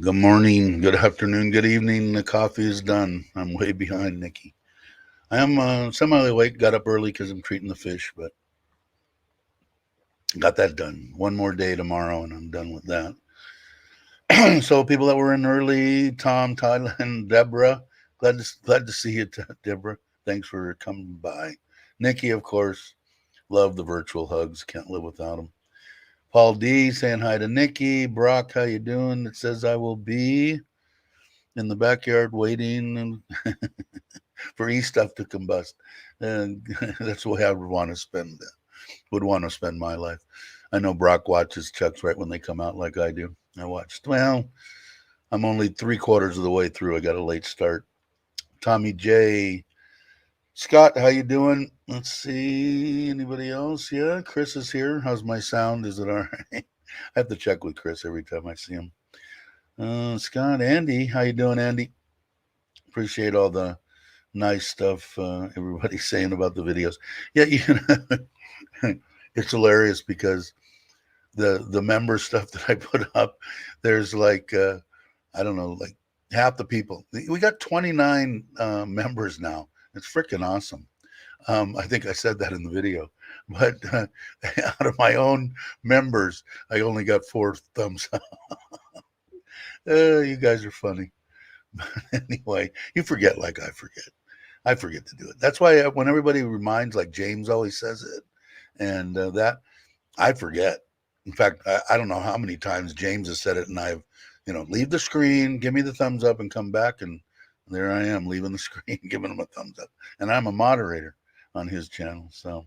Good morning, good afternoon, good evening. The coffee is done. I'm way behind Nikki. I am semi awake, got up early because I'm treating the fish, but got that done. One more day tomorrow and I'm done with that. So people that were in early, Tom, Thailand, Deborah, glad to see you, Deborah. Thanks for coming by. Nikki, of course, love the virtual hugs. Can't live without them. Paul D saying hi to Nikki. Brock, how you doing? It says I will be in the backyard waiting for stuff to combust. And that's the way I would want to spend my life. I know Brock watches Chucks right when they come out like I do. I'm only 3/4 of the way through. I got a late start. Tommy J. Scott, how you doing? Let's see. Anybody else? Yeah, Chris is here. How's my sound? Is it all right? I have to check with Chris every time I see him. Scott, Andy, how you doing, Andy? Appreciate all the nice stuff everybody's saying about the videos. Yeah, it's hilarious because the member stuff that I put up, there's like I don't know, like half the people. We got 29 members now. It's freaking awesome. I think I said that in the video, but out of my own members, I only got 4 thumbs up. You guys are funny. Anyway, you forget like I forget. I forget to do it. That's why when everybody reminds, like James always says it, and that I forget. In fact, I don't know how many times James has said it, and I've, leave the screen, give me the thumbs up, and come back, and there I am leaving the screen, giving him a thumbs up, and I'm a moderator on his channel. So,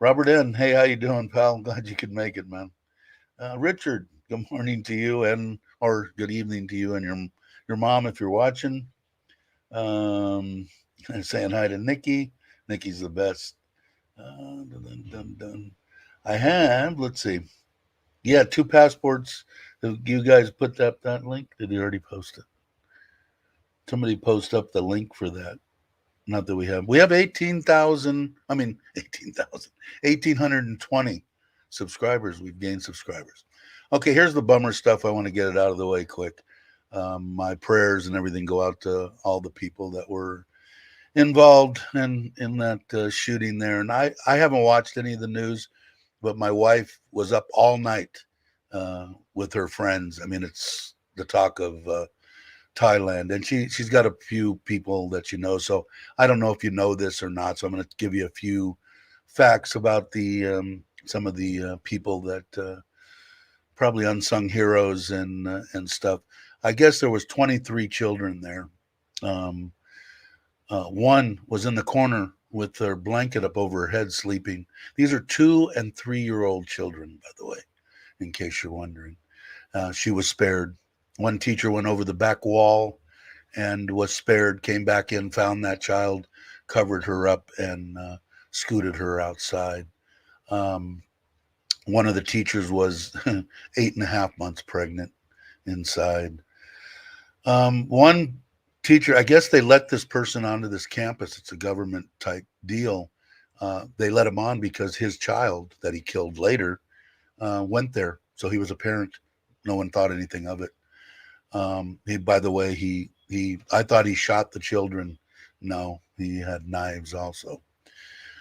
Robert N, hey, how you doing, pal? Glad you could make it, man. Richard, good morning to you, or good evening to you and your mom if you're watching. Saying hi to Nikki. Nikki's the best. I have, let's see. Yeah, 2 passports. You guys put that link? Did you already post it? Somebody post up the link for that. Not that we have 1,820 subscribers. We've gained subscribers. Okay, here's the bummer stuff. I want to get it out of the way quick. My prayers and everything go out to all the people that were involved in that shooting there. And I haven't watched any of the news, but my wife was up all night with her friends. I mean, it's the talk of Thailand, and she's got a few people that so I don't know if you know this or not, so I'm going to give you a few facts about the some of the people that probably unsung heroes and stuff. I guess there was 23 children there. One was in the corner with her blanket up over her head sleeping. These are 2 and 3-year-old children, by the way, in case you're wondering. She was spared. One teacher went over the back wall and was spared, came back in, found that child, covered her up, and scooted her outside. One of the teachers was 8.5 months pregnant inside. One teacher, I guess they let this person onto this campus. It's a government type deal. They let him on because his child that he killed later went there. So he was a parent. No one thought anything of it. By the way, I thought he shot the children No, he had knives also.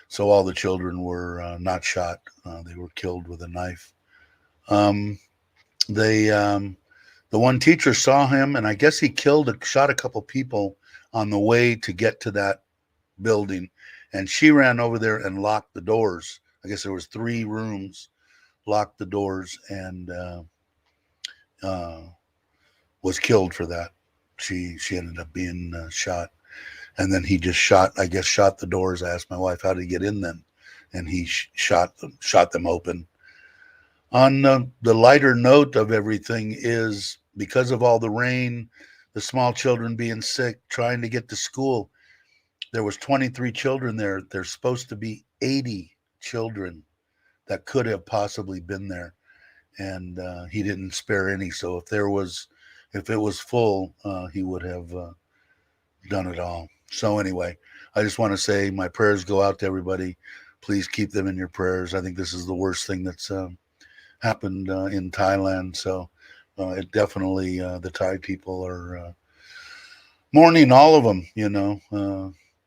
So all the children were not shot. They were killed with a knife. Um, they The one teacher saw him, and I guess he shot a couple people on the way to get to that building, and she ran over there and locked the doors. I guess there was 3 rooms, locked the doors, and uh, was killed for that. She ended up being shot, and then he just shot the doors. I asked my wife, how did he get in then, and he shot them open. On the lighter note of everything is, because of all the rain, the small children being sick, trying to get to school, there was 23 children there. There's supposed to be 80 children that could have possibly been there, and he didn't spare any. So if it was full, he would have done it all. So anyway, I just want to say my prayers go out to everybody. Please keep them in your prayers. I think this is the worst thing that's happened in Thailand. So it definitely, the Thai people are mourning, all of them,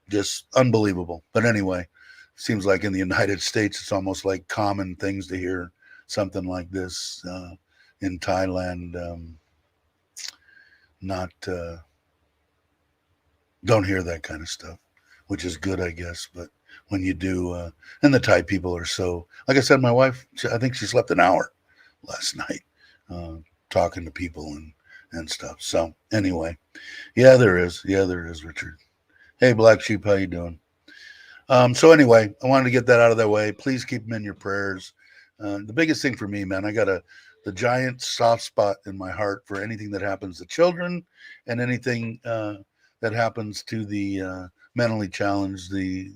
just unbelievable. But anyway, seems like in the United States, it's almost like common things to hear something like this. In Thailand, not don't hear that kind of stuff, which is good, I guess. But when you do, and the Thai people are so, like I said, my wife, I think she slept an hour last night, talking to people and stuff. So anyway, yeah, there is, Richard. Hey, Black Sheep, how you doing? So anyway, I wanted to get that out of the way. Please keep them in your prayers. The biggest thing for me, man, I got the giant soft spot in my heart for anything that happens to children, and anything that happens to the mentally challenged, the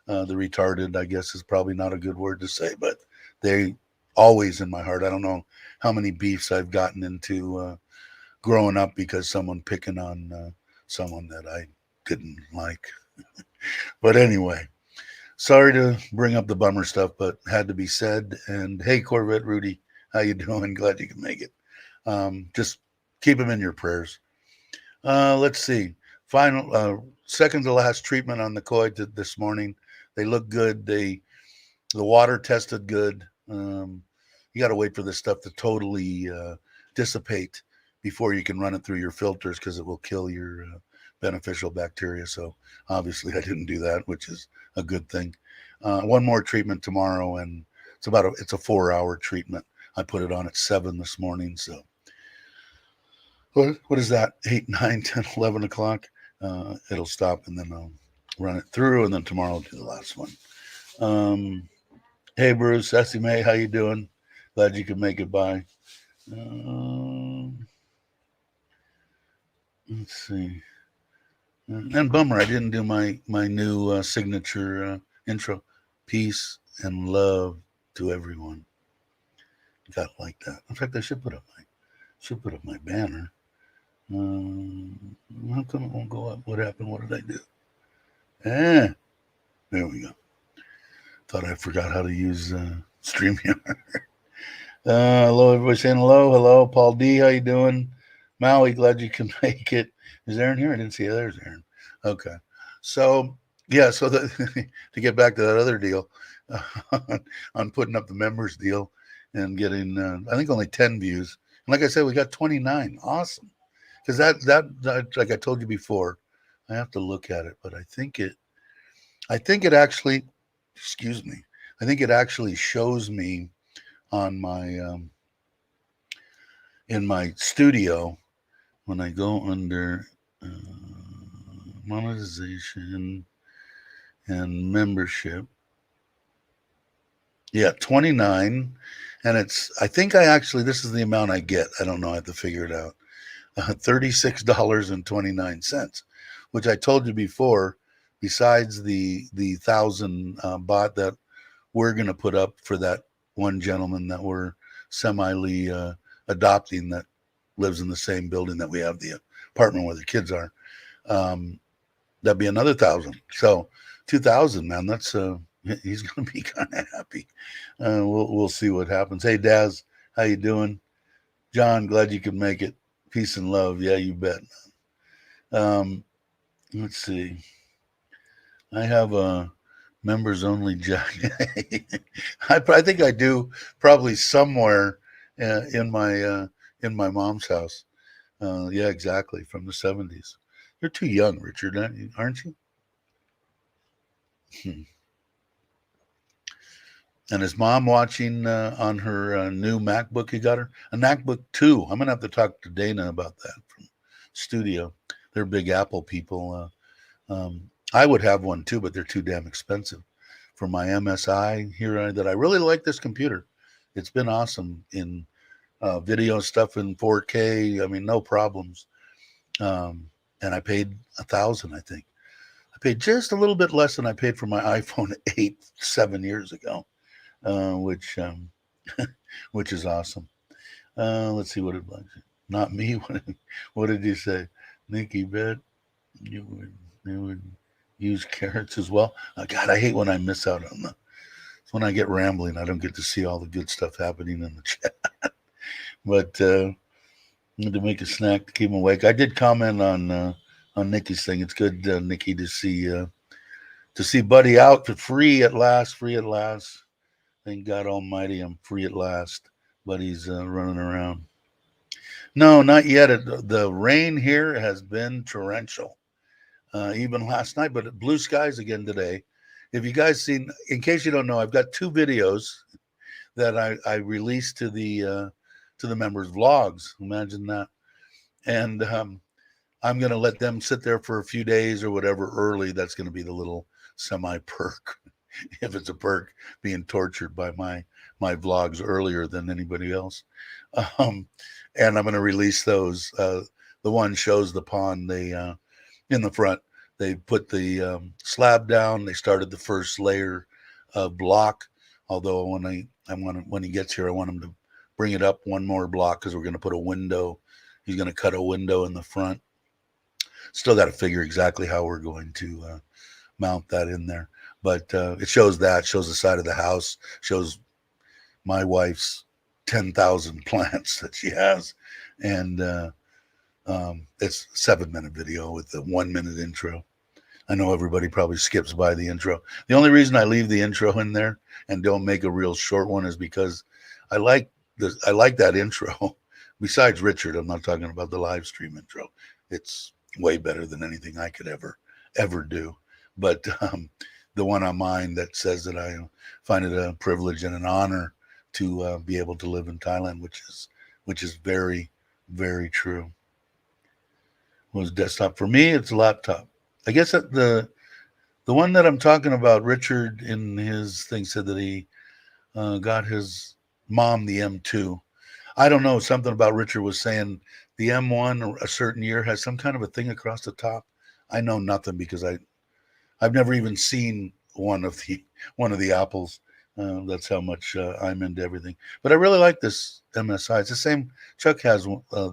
retarded. I guess is probably not a good word to say, but they always in my heart. I don't know how many beefs I've gotten into growing up because someone picking on someone that I didn't like. But anyway, sorry to bring up the bummer stuff, but had to be said. And hey, Corvette Rudy, how you doing? Glad you can make it. Just keep them in your prayers. Let's see. Final, second to last treatment on the koi this morning. They look good. The water tested good. You got to wait for this stuff to totally dissipate before you can run it through your filters, because it will kill your beneficial bacteria. So obviously I didn't do that, which is a good thing. One more treatment tomorrow, and it's a 4-hour treatment. I put it on at 7 this morning. So what is that? 8, 9, 10, 11 o'clock. It'll stop, and then I'll run it through, and then tomorrow I'll do the last one. Hey, Bruce, Essie May, how you doing? Glad you could make it by. Let's see. And bummer, I didn't do my new signature intro. Peace and love to everyone. Got like that. In fact, I should put up my banner. How come it won't go up? What happened? What did I do? There we go. Thought I forgot how to use StreamYard. Hello, everybody saying hello. Hello, Paul D. How you doing? Maui, glad you can make it. Is Aaron here? I didn't see it. There's Aaron. Okay. So, yeah, to get back to that other deal, on putting up the members deal and getting, I think, only 10 views. And like I said, we got 29. Awesome. Because that, like I told you before, I have to look at it, but I think it actually, excuse me, I think it actually shows me on my, in my studio, when I go under monetization and membership. Yeah, 29. And I think this is the amount I get. I don't know. I have to figure it out. $36.29, which I told you before, besides the 1,000 baht that we're going to put up for that one gentleman that we're semi adopting, that lives in the same building that we have the apartment where the kids are. That'd be another 1,000. So 2,000, man. That's he's going to be kind of happy. We'll see what happens. Hey, Daz, how you doing? John, glad you could make it. Peace and love. Yeah, you bet. Let's see. I have a members only jack. I think I do probably somewhere in my mom's house. Yeah, exactly, from the 70s. You're too young, Richard, aren't you? Hmm. And is mom watching on her new MacBook you got her? A MacBook 2. I'm going to have to talk to Dana about that from studio. They're big Apple people. I would have one too, but they're too damn expensive. For my MSI here, that I really like this computer. It's been awesome in video stuff in 4K. I mean, no problems. And I paid 1,000, I think. I paid just a little bit less than I paid for my iPhone 8 7 years ago, which which is awesome. Let's see what it was. Not me. What did you say, Nikki? Bet you would use carrots as well. God, I hate when I miss out on the. When I get rambling, I don't get to see all the good stuff happening in the chat. But need to make a snack to keep him awake. I did comment on Nikki's thing. It's good, Nikki, to see Buddy out for free at last. Free at last. Thank God Almighty, I'm free at last. Buddy's running around. No, not yet. The rain here has been torrential, even last night. But blue skies again today. If you guys seen, in case you don't know, I've got 2 videos that I released to the members' vlogs. Imagine that. And I'm going to let them sit there for a few days or whatever early. That's going to be the little semi perk, if it's a perk, being tortured by my vlogs earlier than anybody else. Um, and I'm going to release those. The one shows the pond. They in the front. They put the slab down. They started the first layer of block. Although when he gets here, I want him to bring it up one more block because we're going to put a window. He's going to cut a window in the front. Still got to figure exactly how we're going to mount that in there. But it shows the side of the house, shows my wife's 10,000 plants that she has. And it's a 7-minute video with the 1-minute intro. I know everybody probably skips by the intro. The only reason I leave the intro in there and don't make a real short one is because I like that intro. Besides Richard, I'm not talking about the live stream intro. It's way better than anything I could ever do. But the one on mine that says that I find it a privilege and an honor to be able to live in Thailand, which is very, very true. Was desktop for me? It's a laptop. I guess that the one that I'm talking about, Richard in his thing said that he got his mom the M2. I don't know, something about Richard was saying the M1 a certain year has some kind of a thing across the top. I know nothing because I've never even seen one of the apples. That's how much I'm into everything. But I really like this MSI. It's the same. Chuck has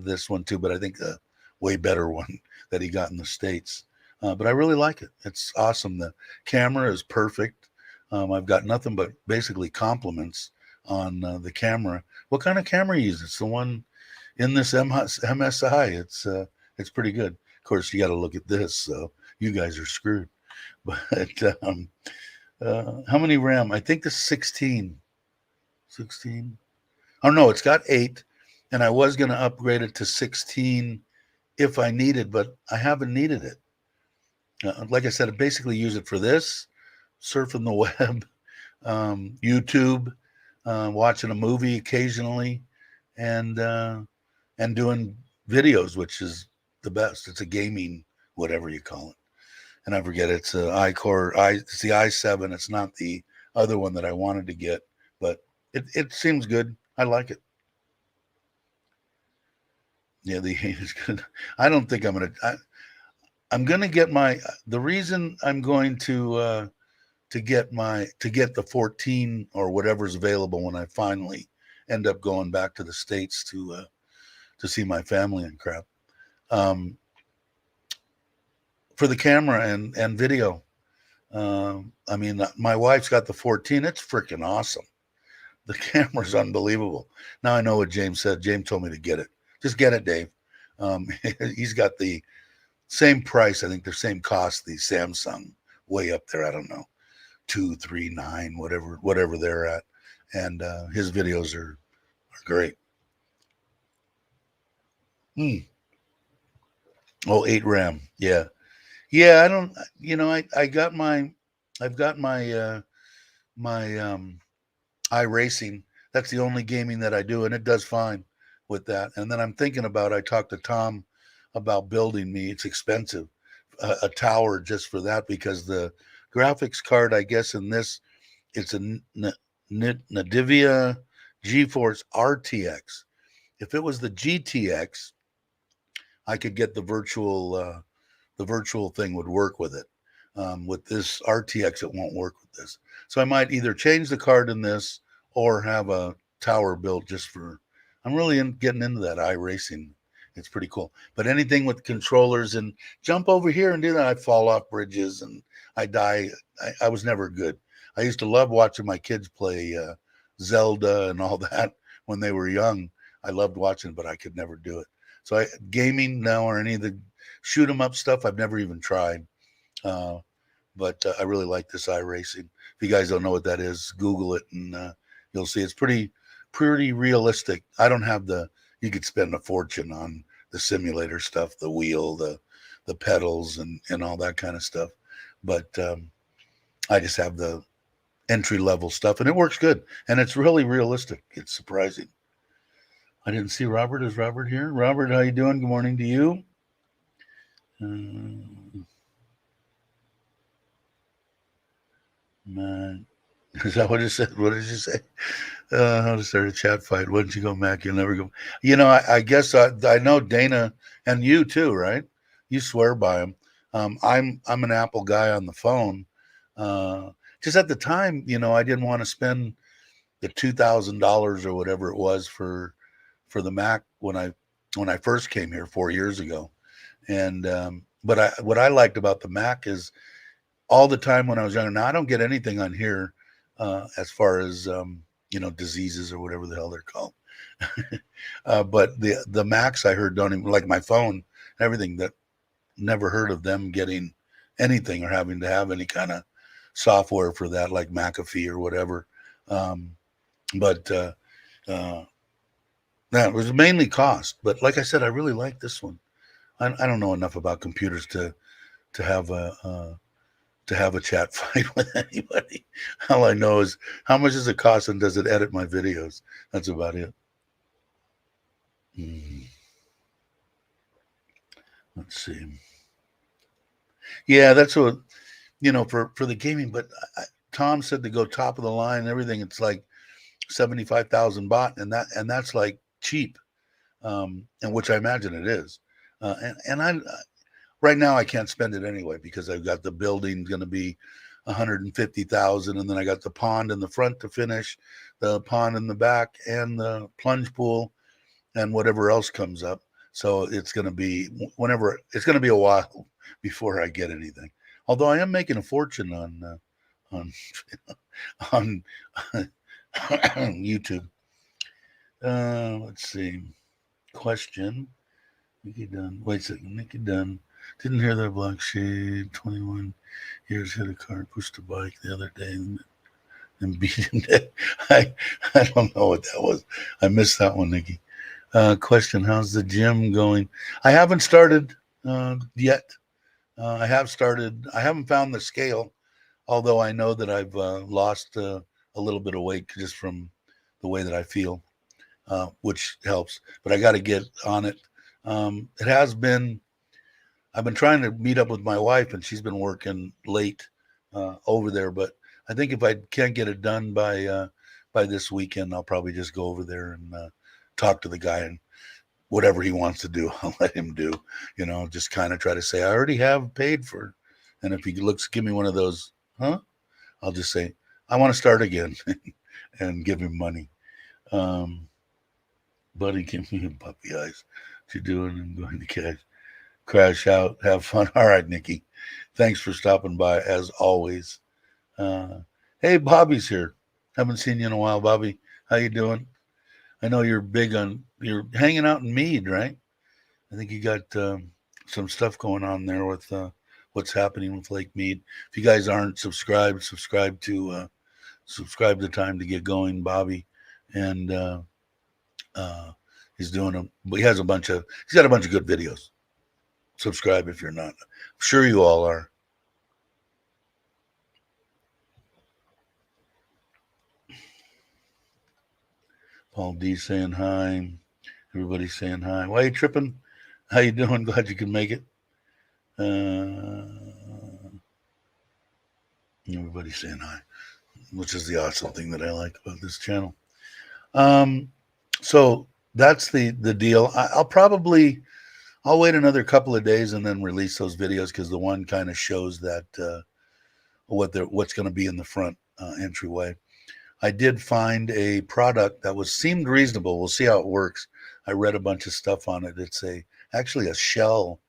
this one too, but I think a way better one that he got in the States. But I really like it. It's awesome. The camera is perfect. I've got nothing but basically compliments on the camera. What kind of camera you use? It's the one in this MSI. It's pretty good. Of course, you got to look at this. So you guys are screwed. But how many RAM? I think the 16. 16. Oh no, it's got 8, and I was going to upgrade it to 16 if I needed, but I haven't needed it. Like I said, I basically use it for this, surfing the web, YouTube, watching a movie occasionally, and doing videos, which is the best. It's a gaming, whatever you call it. And I forget, it's a it's the i7. It's not the other one that I wanted to get, but it seems good. I like it. Yeah, the 8 is good. I don't think I'm gonna get the reason I'm going to get the 14 or whatever's available when I finally end up going back to the States to see my family and crap. For the camera and video. I mean, my wife's got the 14. It's freaking awesome. The camera's unbelievable. Now I know what James said. James told me to get it. Just get it, Dave. He's got the same price. I think the same cost, the Samsung way up there. I don't know, 239, whatever they're at. And his videos are great. Oh, 8 RAM. Yeah. Yeah, I don't, I got I've got my iRacing. That's the only gaming that I do, and it does fine with that. And then I'm thinking about, I talked to Tom about building me. It's expensive, a tower just for that, because the graphics card, I guess in this, it's a Nvidia GeForce RTX. If it was the GTX, I could get the virtual thing would work with it. With this RTX, it won't work with this. So I might either change the card in this or have a tower built just for. I'm really getting into that iRacing. It's pretty cool. But anything with controllers and jump over here and do that, I fall off bridges and I die. I was never good. I used to love watching my kids play Zelda and all that when they were young. I loved watching, but I could never do it. So gaming now, or any of the shoot 'em up stuff, I've never even tried. But I really like this iRacing. If you guys don't know what that is, Google it and you'll see it's pretty realistic. I don't have you could spend a fortune on the simulator stuff, the wheel, the pedals and all that kind of stuff. But I just have the entry level stuff, and it works good. And it's really realistic. It's surprising. I didn't see Robert. Is Robert here? Robert, how you doing? Good morning to you. Man, is that what it said? What did you say? How to start a chat fight? Once you go, Mac, you'll never go. I guess I know Dana and you too, right? You swear by them. I'm an Apple guy on the phone. Just at the time, I didn't want to spend the $2,000 or whatever it was for the Mac when I first came here 4 years ago. And but what I liked about the Mac is all the time when I was younger. Now I don't get anything on here as far as diseases or whatever the hell they're called. But the Macs I heard don't even, like my phone, everything, that never heard of them getting anything or having to have any kind of software for that, like McAfee or whatever. But that was mainly cost. But like I said, I really like this one. I don't know enough about computers to have a chat fight with anybody. All I know is how much does it cost and does it edit my videos? That's about it. Let's see. Yeah, that's what, for the gaming. But Tom said to go top of the line and everything. It's like 75,000 baht, and that's like cheap, and which I imagine it is. And I right now I can't spend it anyway because I've got the building going to be 150,000, and then I got the pond in the front to finish, the pond in the back, and the plunge pool, and whatever else comes up. So it's going to be it's going to be a while before I get anything. Although I am making a fortune on on YouTube. Let's see. Question. Nikki Dunn. Wait a second. Nikki Dunn. Didn't hear that black shade. 21 years, hit a car, pushed a bike the other day and beat him dead. I don't know what that was. I missed that one, Nikki. Question. How's the gym going? I haven't started yet. I have started. I haven't found the scale, although I know that I've lost a little bit of weight just from the way that I feel, which helps. But I got to get on it. It has been. I've been trying to meet up with my wife, and she's been working late over there. But I think if I can't get it done by this weekend, I'll probably just go over there and talk to the guy, and whatever he wants to do, I'll let him do. Just kind of try to say I already have paid for, and if he give me one of those, I'll just say I want to start again and give him money. Buddy, give me puppy eyes. What you doing? I'm going to crash out, have fun. All right, Nikki. Thanks for stopping by as always. Hey, Bobby's here. Haven't seen you in a while, Bobby. How you doing? I know you're you're hanging out in Mead, right? I think you got some stuff going on there with what's happening with Lake Mead. If you guys aren't subscribed, subscribe to Time to Get Going, Bobby, and he's doing he got a bunch of good videos. Subscribe if you're not. I'm sure you all are. Paul D saying hi. Everybody's saying hi. Why are you tripping? How you doing? Glad you can make it. Everybody's saying hi, which is the awesome thing that I like about this channel. So that's the deal. I'll wait another couple of days and then release those videos, because the one kind of shows that what's going to be in the front entryway. I did find a product that seemed reasonable. We'll see how it works. I read a bunch of stuff on it. It's actually a shell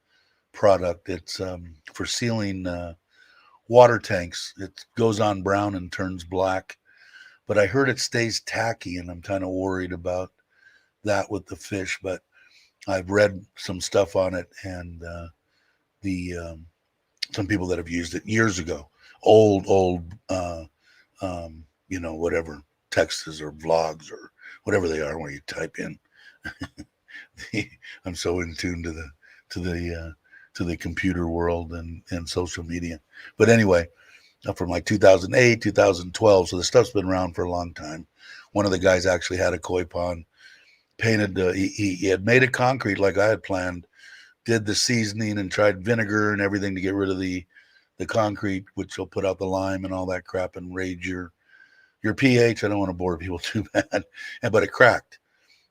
product. It's for sealing water tanks. It goes on brown and turns black, but I heard it stays tacky, and I'm kind of worried about that with the fish. But I've read some stuff on it, and some people that have used it years ago, old whatever texts or vlogs or whatever they are, where you type in. I'm so in tune to the computer world and social media. But anyway, from like 2008, 2012, so the stuff's been around for a long time. One of the guys actually had a koi pond painted. He had made it concrete like I had planned, did the seasoning and tried vinegar and everything to get rid of the concrete, which will put out the lime and all that crap and raise your pH. I don't want to bore people too bad, but it cracked,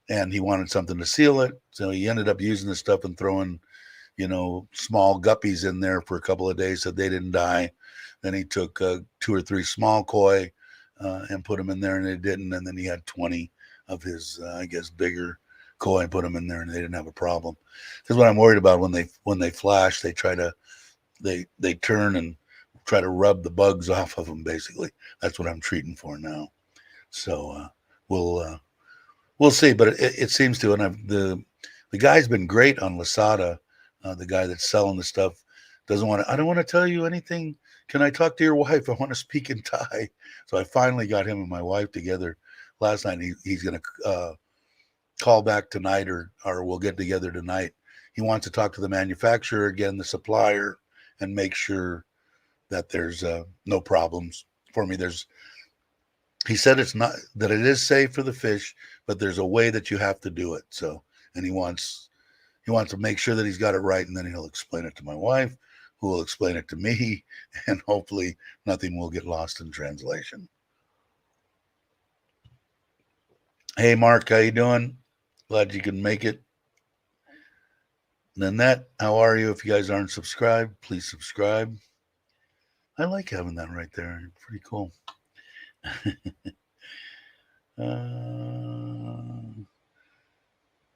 and he wanted something to seal it. So he ended up using the stuff and throwing, small guppies in there for a couple of days so they didn't die. Then he took 2 or 3 small koi and put them in there, and they didn't. And then he had 20 of his, bigger koi and put them in there, and they didn't have a problem. Because what I'm worried about, when they flash, they try to they turn and try to rub the bugs off of them. Basically, that's what I'm treating for now. So we'll see. But it seems to, and the guy's been great on Lasada. The guy that's selling the stuff doesn't want to. I don't want to tell you anything. Can I talk to your wife? I want to speak in Thai. So I finally got him and my wife together last night. He's going to call back tonight, or we'll get together tonight. He wants to talk to the manufacturer again, the supplier, and make sure that there's no problems for me. He said it's not, that it is safe for the fish, but there's a way that you have to do it. So, and he wants to make sure that he's got it right, and then he'll explain it to my wife, who will explain it to me, and hopefully nothing will get lost in translation. Hey, Mark, how you doing? Glad you can make it. Nanette, how are you? If you guys aren't subscribed, please subscribe. I like having that right there. Pretty cool.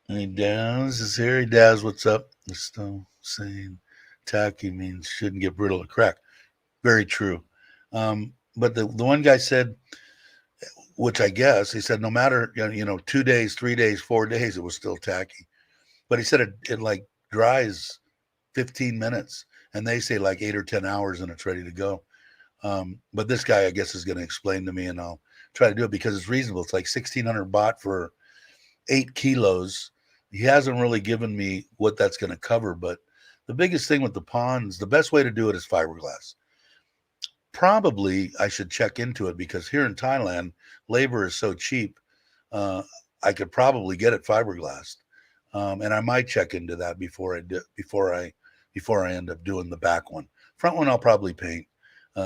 Hey, Daz is here. Hey, Daz, what's up? Still saying tacky means shouldn't get brittle or crack. Very true. But the one guy said, which I guess, he said no matter, 2 days, 3 days, 4 days, it was still tacky. But he said it like dries 15 minutes, and they say like 8 or 10 hours and it's ready to go. But this guy, I guess, is going to explain to me, and I'll try to do it because it's reasonable. It's like 1,600 baht for 8 kilos. He hasn't really given me what that's going to cover, but the biggest thing with the ponds, the best way to do it is fiberglass. Probably I should check into it, because here in Thailand, labor is so cheap. I could probably get it fiberglassed, and I might check into that before I end up doing the back one. Front one I'll probably paint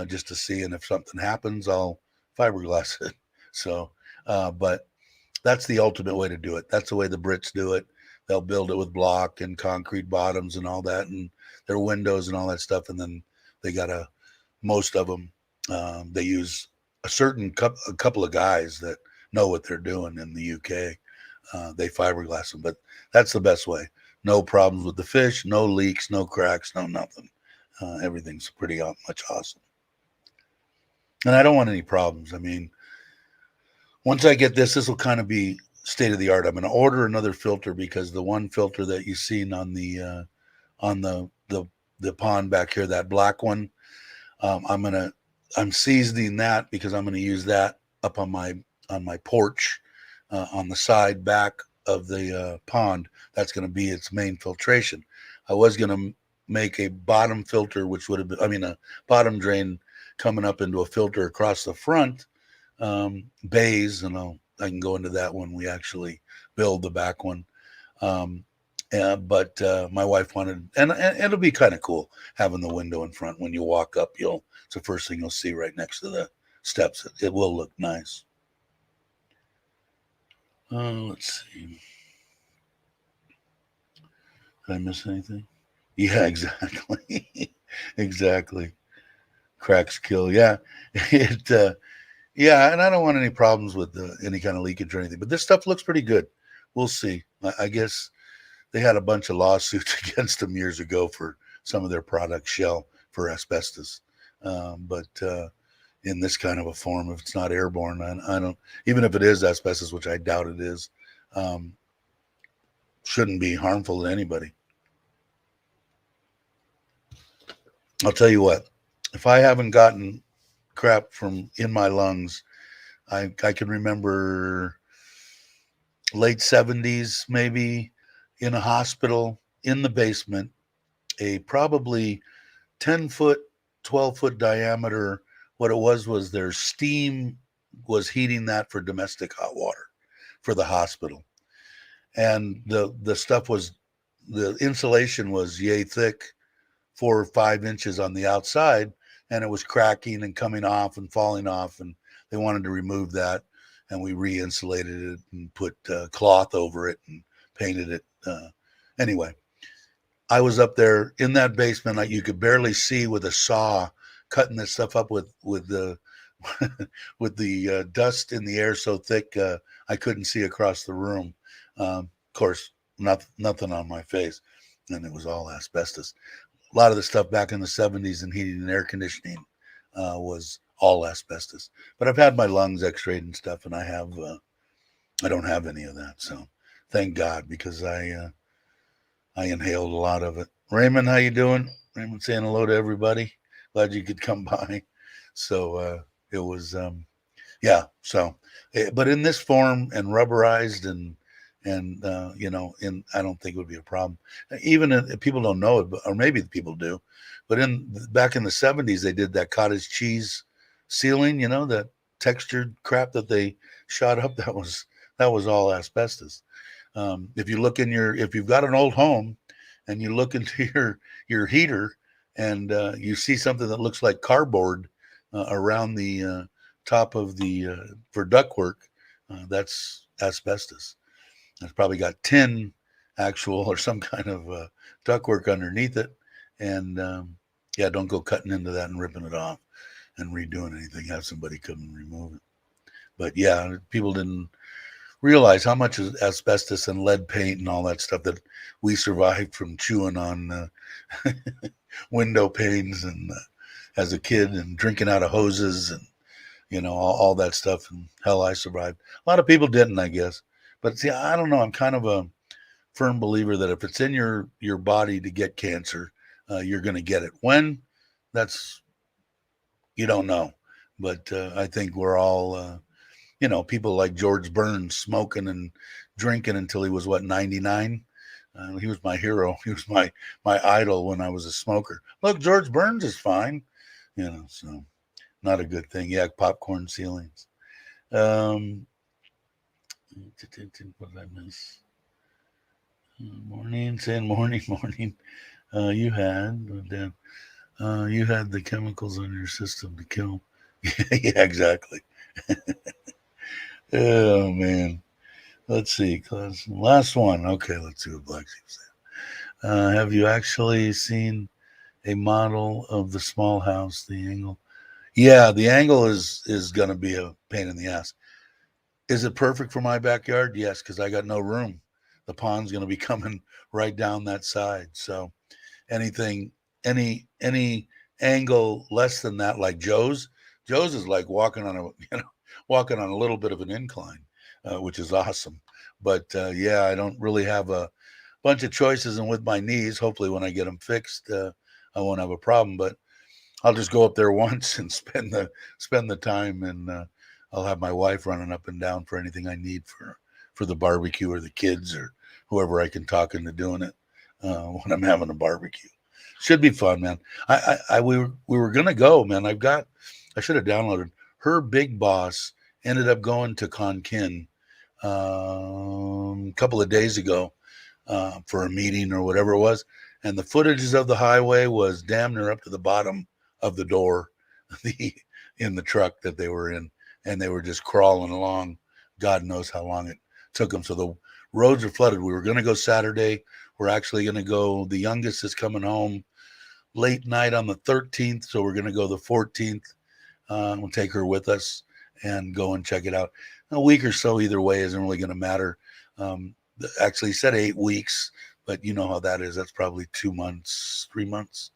just to see, and if something happens, I'll fiberglass it. So, but that's the ultimate way to do it. That's the way the Brits do it. They'll build it with block and concrete bottoms and all that, and their windows and all that stuff, and then they got most of them, they use a couple of guys that know what they're doing in the UK. They fiberglass them, but that's the best way. No problems with the fish, no leaks, no cracks, no nothing. Everything's pretty much awesome. And I don't want any problems. I mean, once I get this will kind of be state of the art. I'm going to order another filter, because the one filter that you've seen on the pond back here, that black one. I'm seasoning that because I'm gonna use that up on my porch, on the side back of the pond. That's gonna be its main filtration. I was gonna make a bottom filter, which would have been, I mean, a bottom drain coming up into a filter across the front, bays, and I can go into that when we actually build the back one. Um, but my wife wanted, and it'll be kind of cool having the window in front. When you walk up, it's the first thing you'll see right next to the steps. It will look nice. Let's see. Did I miss anything? Yeah, exactly. Exactly. Cracks kill. Yeah. It, yeah. And I don't want any problems with any kind of leakage or anything, but this stuff looks pretty good. We'll see. I guess they had a bunch of lawsuits against them years ago for some of their product shell for asbestos. But in this kind of a form, if it's not airborne, I don't, even if it is asbestos, which I doubt it is, um, shouldn't be harmful to anybody. I'll tell you what, if I haven't gotten crap from in my lungs, I can remember late 70s, maybe, in a hospital in the basement, a probably 10-foot, 12-foot diameter. What it was their steam was heating that for domestic hot water for the hospital. And the stuff was, the insulation was yay thick, 4 or 5 inches on the outside, and it was cracking and coming off and falling off. And they wanted to remove that, and we re-insulated it and put cloth over it and painted it. Anyway, I was up there in that basement, like you could barely see with a saw, cutting this stuff up with the with the dust in the air so thick I couldn't see across the room. Of course, nothing on my face, and it was all asbestos. A lot of the stuff back in the 70s in heating and air conditioning was all asbestos. But I've had my lungs x-rayed and stuff, and I don't have any of that. So thank God, because I inhaled a lot of it. Raymond, how you doing? Raymond saying hello to everybody. Glad you could come by. So it was, yeah. So, but in this form and rubberized and I don't think it would be a problem. Even if people don't know it, or maybe the people do, but back in the 70s, they did that cottage cheese ceiling, that textured crap that they shot up. That was all asbestos. If you've got an old home and you look into your heater and you see something that looks like cardboard around the top of the for ductwork, that's asbestos. It's probably got tin actual or some kind of ductwork underneath it. And yeah, don't go cutting into that and ripping it off and redoing anything. Have somebody come and remove it. But yeah, people didn't realize how much asbestos and lead paint and all that stuff that we survived from chewing on window panes and as a kid, and drinking out of hoses, and all that stuff. And hell, I survived. A lot of people didn't, I guess. But see, I don't know. I'm kind of a firm believer that if it's in your body to get cancer, you're going to get it. When? You don't know. But I think we're all, people like George Burns smoking and drinking until he was, 99? He was my hero. He was my idol when I was a smoker. Look, George Burns is fine, so not a good thing. Yeah, popcorn ceilings. What did I miss? Morning, saying morning. You had the chemicals on your system to kill. Yeah, exactly. Oh man. Let's see. Last one. Okay, let's see what Black Sheep said. Have you actually seen a model of the small house? The angle? Yeah, the angle is going to be a pain in the ass. Is it perfect for my backyard? Yes, because I got no room. The pond's going to be coming right down that side. So any angle less than that, like Joe's is like walking on a little bit of an incline, which is awesome. But yeah, I don't really have a bunch of choices. And with my knees, hopefully when I get them fixed, I won't have a problem. But I'll just go up there once and spend the time, and I'll have my wife running up and down for anything I need for the barbecue, or the kids, or whoever I can talk into doing it when I'm having a barbecue. Should be fun, man. We were gonna go, man. I should have downloaded. Her big boss ended up going to Konkin a couple of days ago for a meeting or whatever it was, and the footages of the highway was damn near up to the bottom of the door, the in the truck that they were in, and they were just crawling along. God knows how long it took them. So the roads are flooded. We were going to go Saturday. We're actually going to go. The youngest is coming home late night on the 13th, so we're going to go the 14th. We'll take her with us and go and check it out. A week or so either way isn't really going to matter. Actually, he said 8 weeks, but you know how that is. That's probably 2 months, 3 months,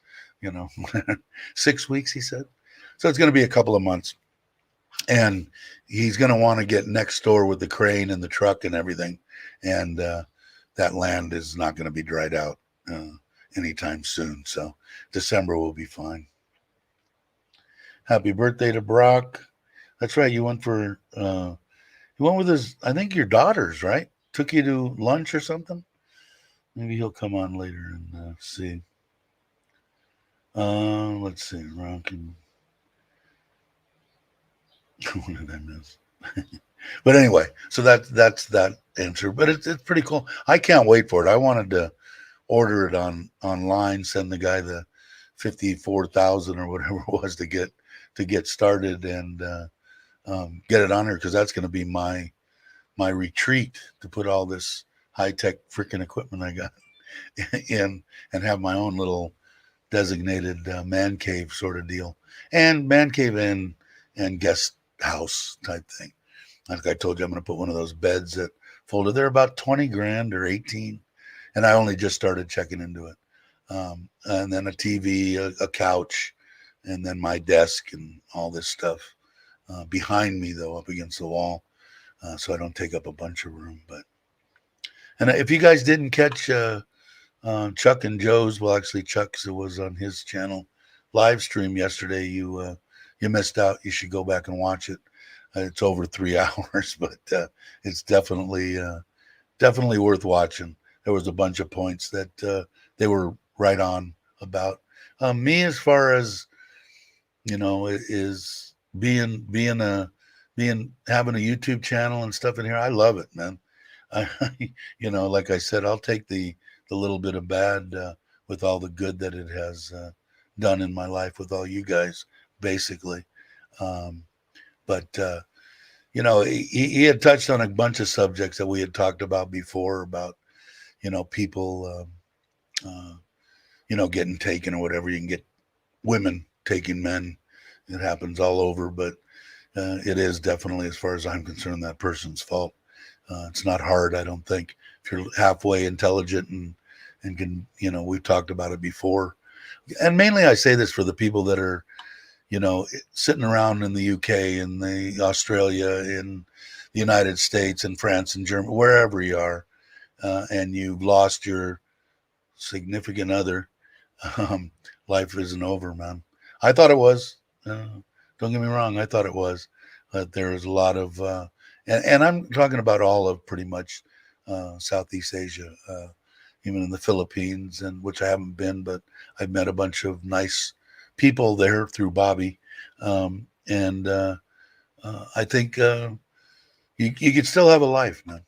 6 weeks, he said. So it's going to be a couple of months. And he's going to want to get next door with the crane and the truck and everything. And that land is not going to be dried out anytime soon. So December will be fine. Happy birthday to Brock. That's right. You went with his, I think your daughters, right? Took you to lunch or something? Maybe he'll come on later and see. Let's see. Rocking. What did I miss? But anyway, so that's that answer. But it's pretty cool. I can't wait for it. I wanted to order it online, send the guy the 54,000 or whatever it was to get started, and get it on there, because that's going to be my retreat, to put all this high-tech freaking equipment I got in and have my own little designated man cave sort of deal, and man cave and guest house type thing. Like I told you, I'm going to put one of those beds that folded. They're about 20 grand or 18, and I only just started checking into it. And then a TV, a couch, and then my desk and all this stuff behind me, though, up against the wall, so I don't take up a bunch of room. And if you guys didn't catch Chuck and Joe's, well, actually Chuck's, it was on his channel, live stream yesterday, you missed out. You should go back and watch it. It's over 3 hours, but it's definitely worth watching. There was a bunch of points that they were right on about. Me, as far as is having a YouTube channel and stuff in here. I love it, man. Like I said, I'll take the little bit of bad with all the good that it has done in my life with all you guys, basically. But he had touched on a bunch of subjects that we had talked about before, about people getting taken or whatever. You can get women taking men. It happens all over, but it is definitely, as far as I'm concerned, that person's fault. It's not hard, I don't think, if you're halfway intelligent and can, we've talked about it before. And mainly I say this for the people that are, sitting around in the UK, in the Australia, in the United States, in France, and Germany, wherever you are, and you've lost your significant other. Life isn't over, man. I thought it was. Don't get me wrong. I thought it was. But there was a lot of, and I'm talking about all of pretty much Southeast Asia, even in the Philippines, and which I haven't been, but I've met a bunch of nice people there through Bobby, and I think you could still have a life, man.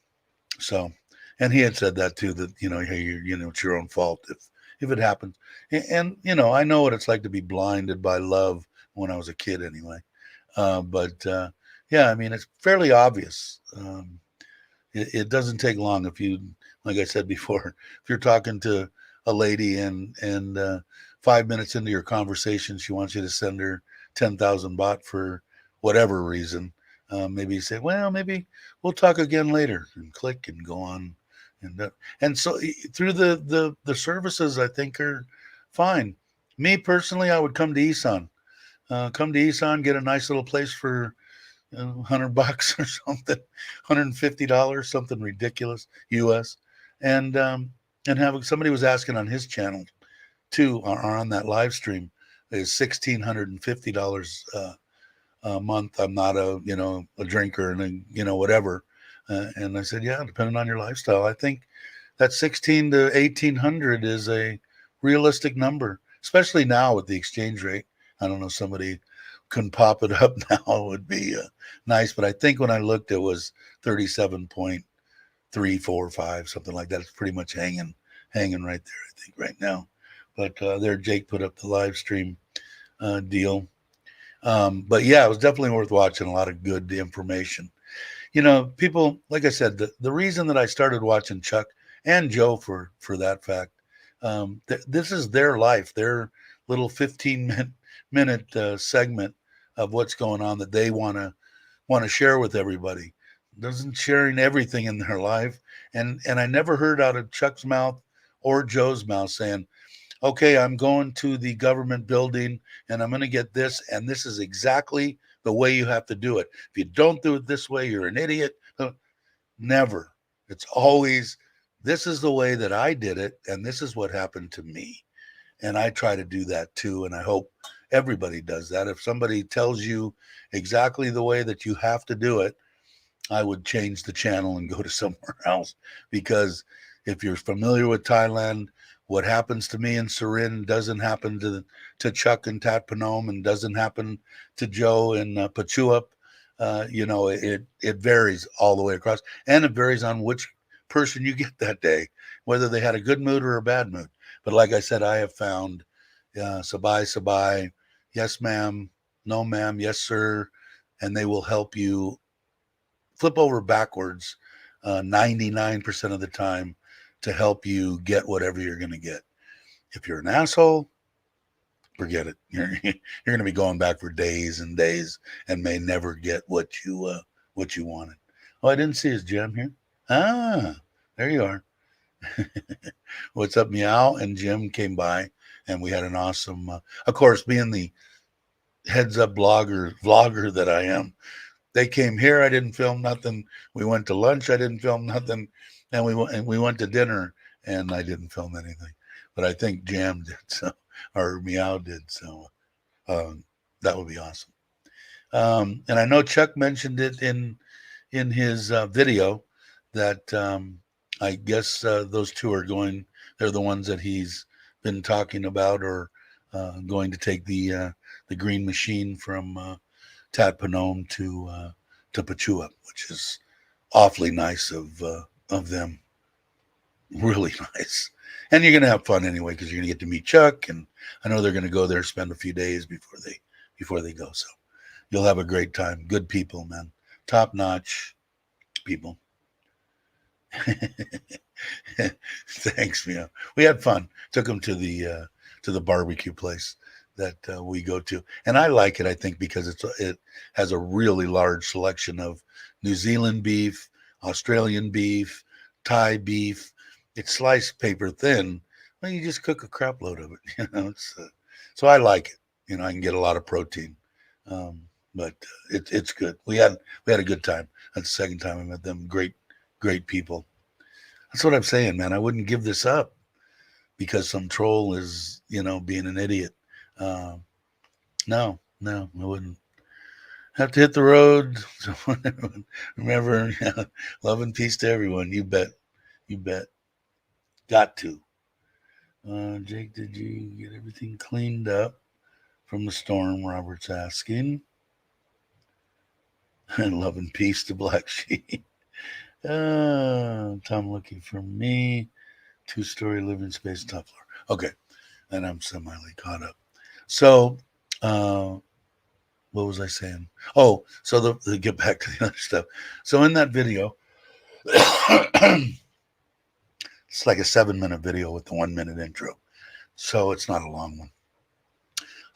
So, and he had said that too, that hey, it's your own fault if it happens. And I know what it's like to be blinded by love when I was a kid, anyway. But yeah, I mean, it's fairly obvious. It doesn't take long if you, like I said before, if you're talking to a lady and 5 minutes into your conversation, she wants you to send her 10,000 baht for whatever reason. Maybe you say, well, maybe we'll talk again later, and click and go on. And so through the services, I think, are fine. Me personally, I would come to Isan. Get a nice little place for $100 or something, $150, something ridiculous, US, and have, somebody was asking on his channel, too are on that live stream is $1,650 a month. I'm not a drinker and whatever. And I said, yeah, depending on your lifestyle, I think that 16 to 1800 is a realistic number, especially now with the exchange rate. I don't know, somebody can pop it up now. It would be nice, but I think when I looked, it was 37.345, something like that. It's pretty much hanging right there, I think, right now. But there, Jake put up the live stream deal. But yeah, it was definitely worth watching. A lot of good information. People, like I said, the reason that I started watching Chuck and Joe for that fact, this is their life, their little 15-minute segment of what's going on that they want to share with everybody. Doesn't sharing everything in their life, and I never heard out of Chuck's mouth or Joe's mouth saying, okay, I'm going to the government building and I'm going to get this, and this is exactly the way you have to do it. If you don't do it this way, you're an idiot. Never. It's always, this is the way that I did it, and this is what happened to me. And I try to do that too, and I hope everybody does that. If somebody tells you exactly the way that you have to do it, I would change the channel and go to somewhere else, because if you're familiar with Thailand, what happens to me in Surin doesn't happen to Chuck and Tat Phnom, and doesn't happen to Joe in Pachuap. It varies all the way across, and it varies on which person you get that day, whether they had a good mood or a bad mood. But like I said, I have found sabai sabai, yes ma'am, no ma'am, yes sir, and they will help you flip over backwards 99% of the time to help you get whatever you're going to get. If you're an asshole, forget it. You're going to be going back for days and days and may never get what you wanted. Oh, I didn't see his gem here. Ah, there you are. What's up, Meow? And Jim came by, and we had an awesome. Of course, being the heads up vlogger that I am, they came here. I didn't film nothing. We went to lunch. I didn't film nothing, and we went to dinner, and I didn't film anything. But I think Jam did so, or Meow did so. That would be awesome. And I know Chuck mentioned it in his video that I guess those two are going. They're the ones that he's been talking about, or going to take the green machine from Tat Phnom to Pachuap, which is awfully nice of them. Really nice. And you're gonna have fun anyway, because you're gonna get to meet Chuck, and I know they're gonna go there, spend a few days before they go. So you'll have a great time. Good people, man. Top notch people. Thanks, Mia. We had fun. Took them to the barbecue place that we go to, and I like it. I think because it has a really large selection of New Zealand beef, Australian beef, Thai beef. It's sliced paper thin. Well, you just cook a crap load of it. So I like it. I can get a lot of protein, but it's good. We had a good time. That's the second time I met them. Great people. That's what I'm saying, man. I wouldn't give this up because some troll is, being an idiot. No, I wouldn't. Have to hit the road. So remember, love and peace to everyone. You bet. Got to. Jake, did you get everything cleaned up from the storm? Robert's asking. And love and peace to Black Sheep. Tom looking for me. 2-story living space, top floor. Okay. And I'm semi caught up. So, what was I saying? Oh, so the get back to the other stuff. So in that video, it's like a 7-minute video with the 1-minute intro. So it's not a long one.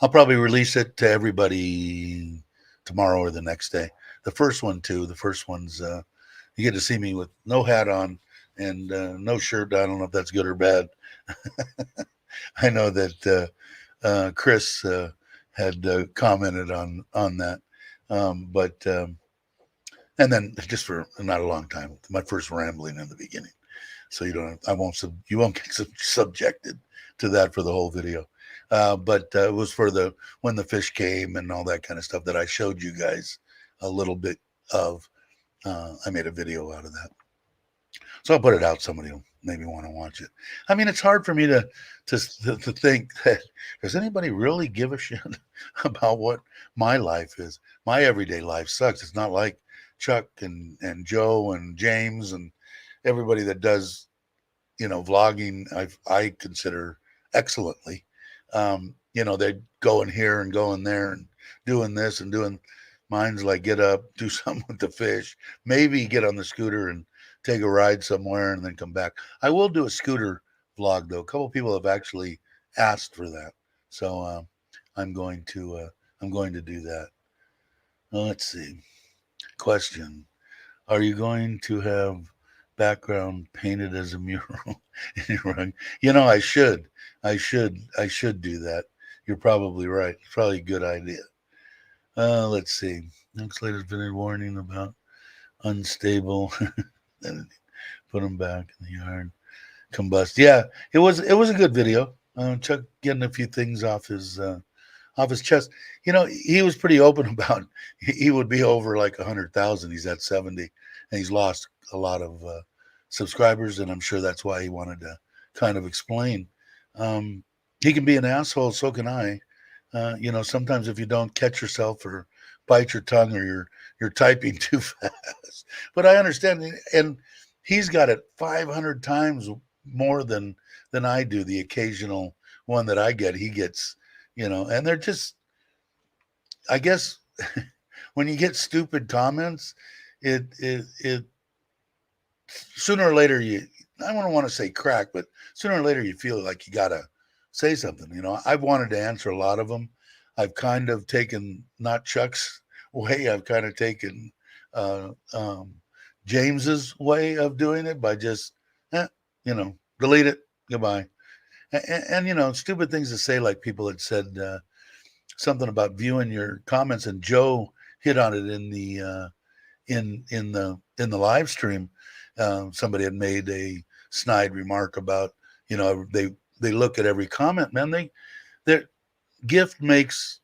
I'll probably release it to everybody tomorrow or the next day. The first one too. The first one's you get to see me with no hat on and no shirt. I don't know if that's good or bad. I know that Chris had commented on that, but and then just for not a long time, my first rambling in the beginning, so you won't get subjected to that for the whole video. But it was for when the fish came and all that kind of stuff that I showed you guys a little bit of. I made a video out of that. So I'll put it out. Somebody will maybe want to watch it. I mean, it's hard for me to think that does anybody really give a shit about what my life is. My everyday life sucks. It's not like Chuck and Joe and James and everybody that does, vlogging. I consider excellently. They go in here and go in there and doing this and doing. Mine's like get up, do something with the fish, maybe get on the scooter and take a ride somewhere and then come back. I will do a scooter vlog though. A couple people have actually asked for that, so I'm going to do that. Well, let's see. Question: are you going to have background painted as a mural in your rug? I should. I should do that. You're probably right. It's probably a good idea. Let's see. Next latest video warning about unstable. Then put them back in the yard. Combust. Yeah, it was a good video. Chuck getting a few things off his chest. He was pretty open about he would be over like 100,000. He's at 70, and he's lost a lot of subscribers, and I'm sure that's why he wanted to kind of explain. He can be an asshole, so can I. Sometimes if you don't catch yourself or bite your tongue or you're typing too fast. But I understand, and he's got it 500 times more than I do. The occasional one that I get, he gets, and they're just, I guess, when you get stupid comments, it sooner or later I don't want to say crack, but sooner or later you feel like you gotta say something. I've wanted to answer a lot of them. I've kind of taken not Chuck's way. I've kind of taken James's way of doing it by just, delete it, goodbye. And stupid things to say, like people had said something about viewing your comments, and Joe hit on it in the live stream. Somebody had made a snide remark about, they look at every comment, man. Their gift makes,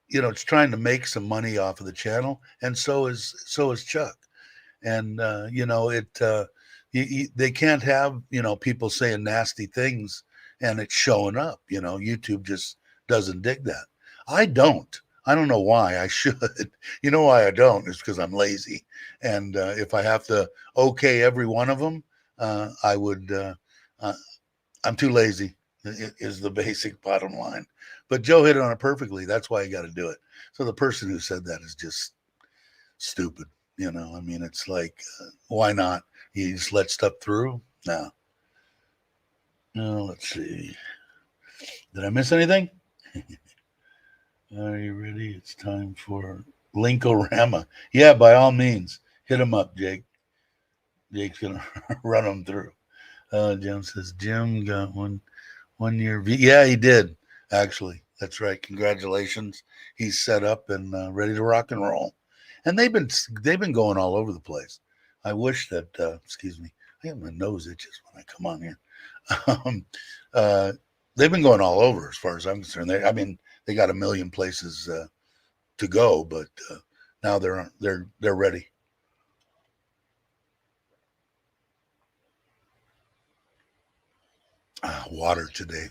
it's trying to make some money off of the channel, and so is Chuck. And they can't have people saying nasty things and it's showing up. YouTube just doesn't dig that. I don't know why. I should. Why I don't is because I'm lazy, and if I have to okay every one of them, I would. I'm too lazy. Is the basic bottom line. But Joe hit it on it perfectly. That's why you got to do it. So the person who said that is just stupid. It's like, why not? You just let stuff through? No. Let's see. Did I miss anything? Are you ready? It's time for Linkorama. Yeah, by all means, hit him up, Jake. Jake's going to run them through. Jim says, Jim got 1 year. Yeah, he did, actually. That's right. Congratulations. He's set up and ready to rock and roll. And they've been going all over the place. I wish that, excuse me, I have my nose itches when I come on here. They've been going all over as far as I'm concerned. They got a million places to go, but now they're ready. Water today.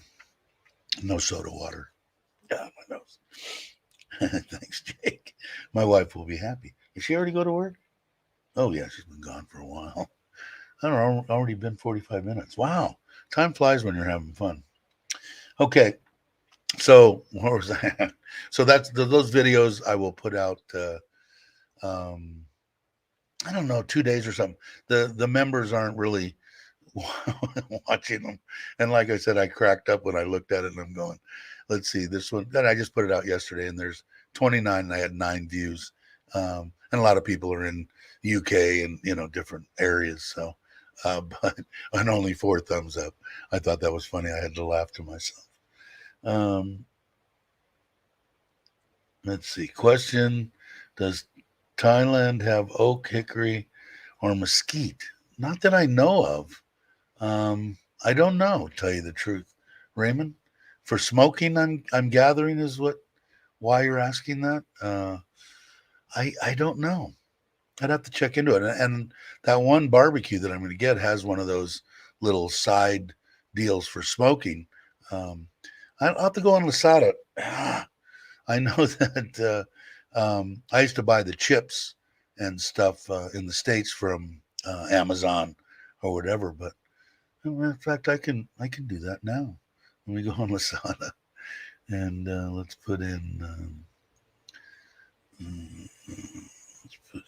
No soda water. Yeah, my nose. Thanks, Jake. My wife will be happy. Did she already go to work? Oh, yeah, she's been gone for a while. I don't know, already been 45 minutes. Wow. Time flies when you're having fun. Okay. So, where was I? So that's those videos I will put out, I don't know, 2 days or something. The members aren't really watching them. And like I said, I cracked up when I looked at it and I'm going, let's see, this one. Then I just put it out yesterday and there's 29 and I had 9 views. And a lot of people are in the UK and, different areas. So, but on only 4 thumbs up. I thought that was funny. I had to laugh to myself. Let's see. Question: does Thailand have oak, hickory, or mesquite? Not that I know of. I don't know, tell you the truth Raymond? For smoking, I'm gathering is why you're asking that. I don't know. I'd have to check into it. And that one barbecue that I'm going to get has one of those little side deals for smoking. Um, I'll have to go on Lasada. I know that I used to buy the chips and stuff in the States from Amazon or whatever. But in fact, I can do that now. Let me go on Lasada and let's put in. Let's put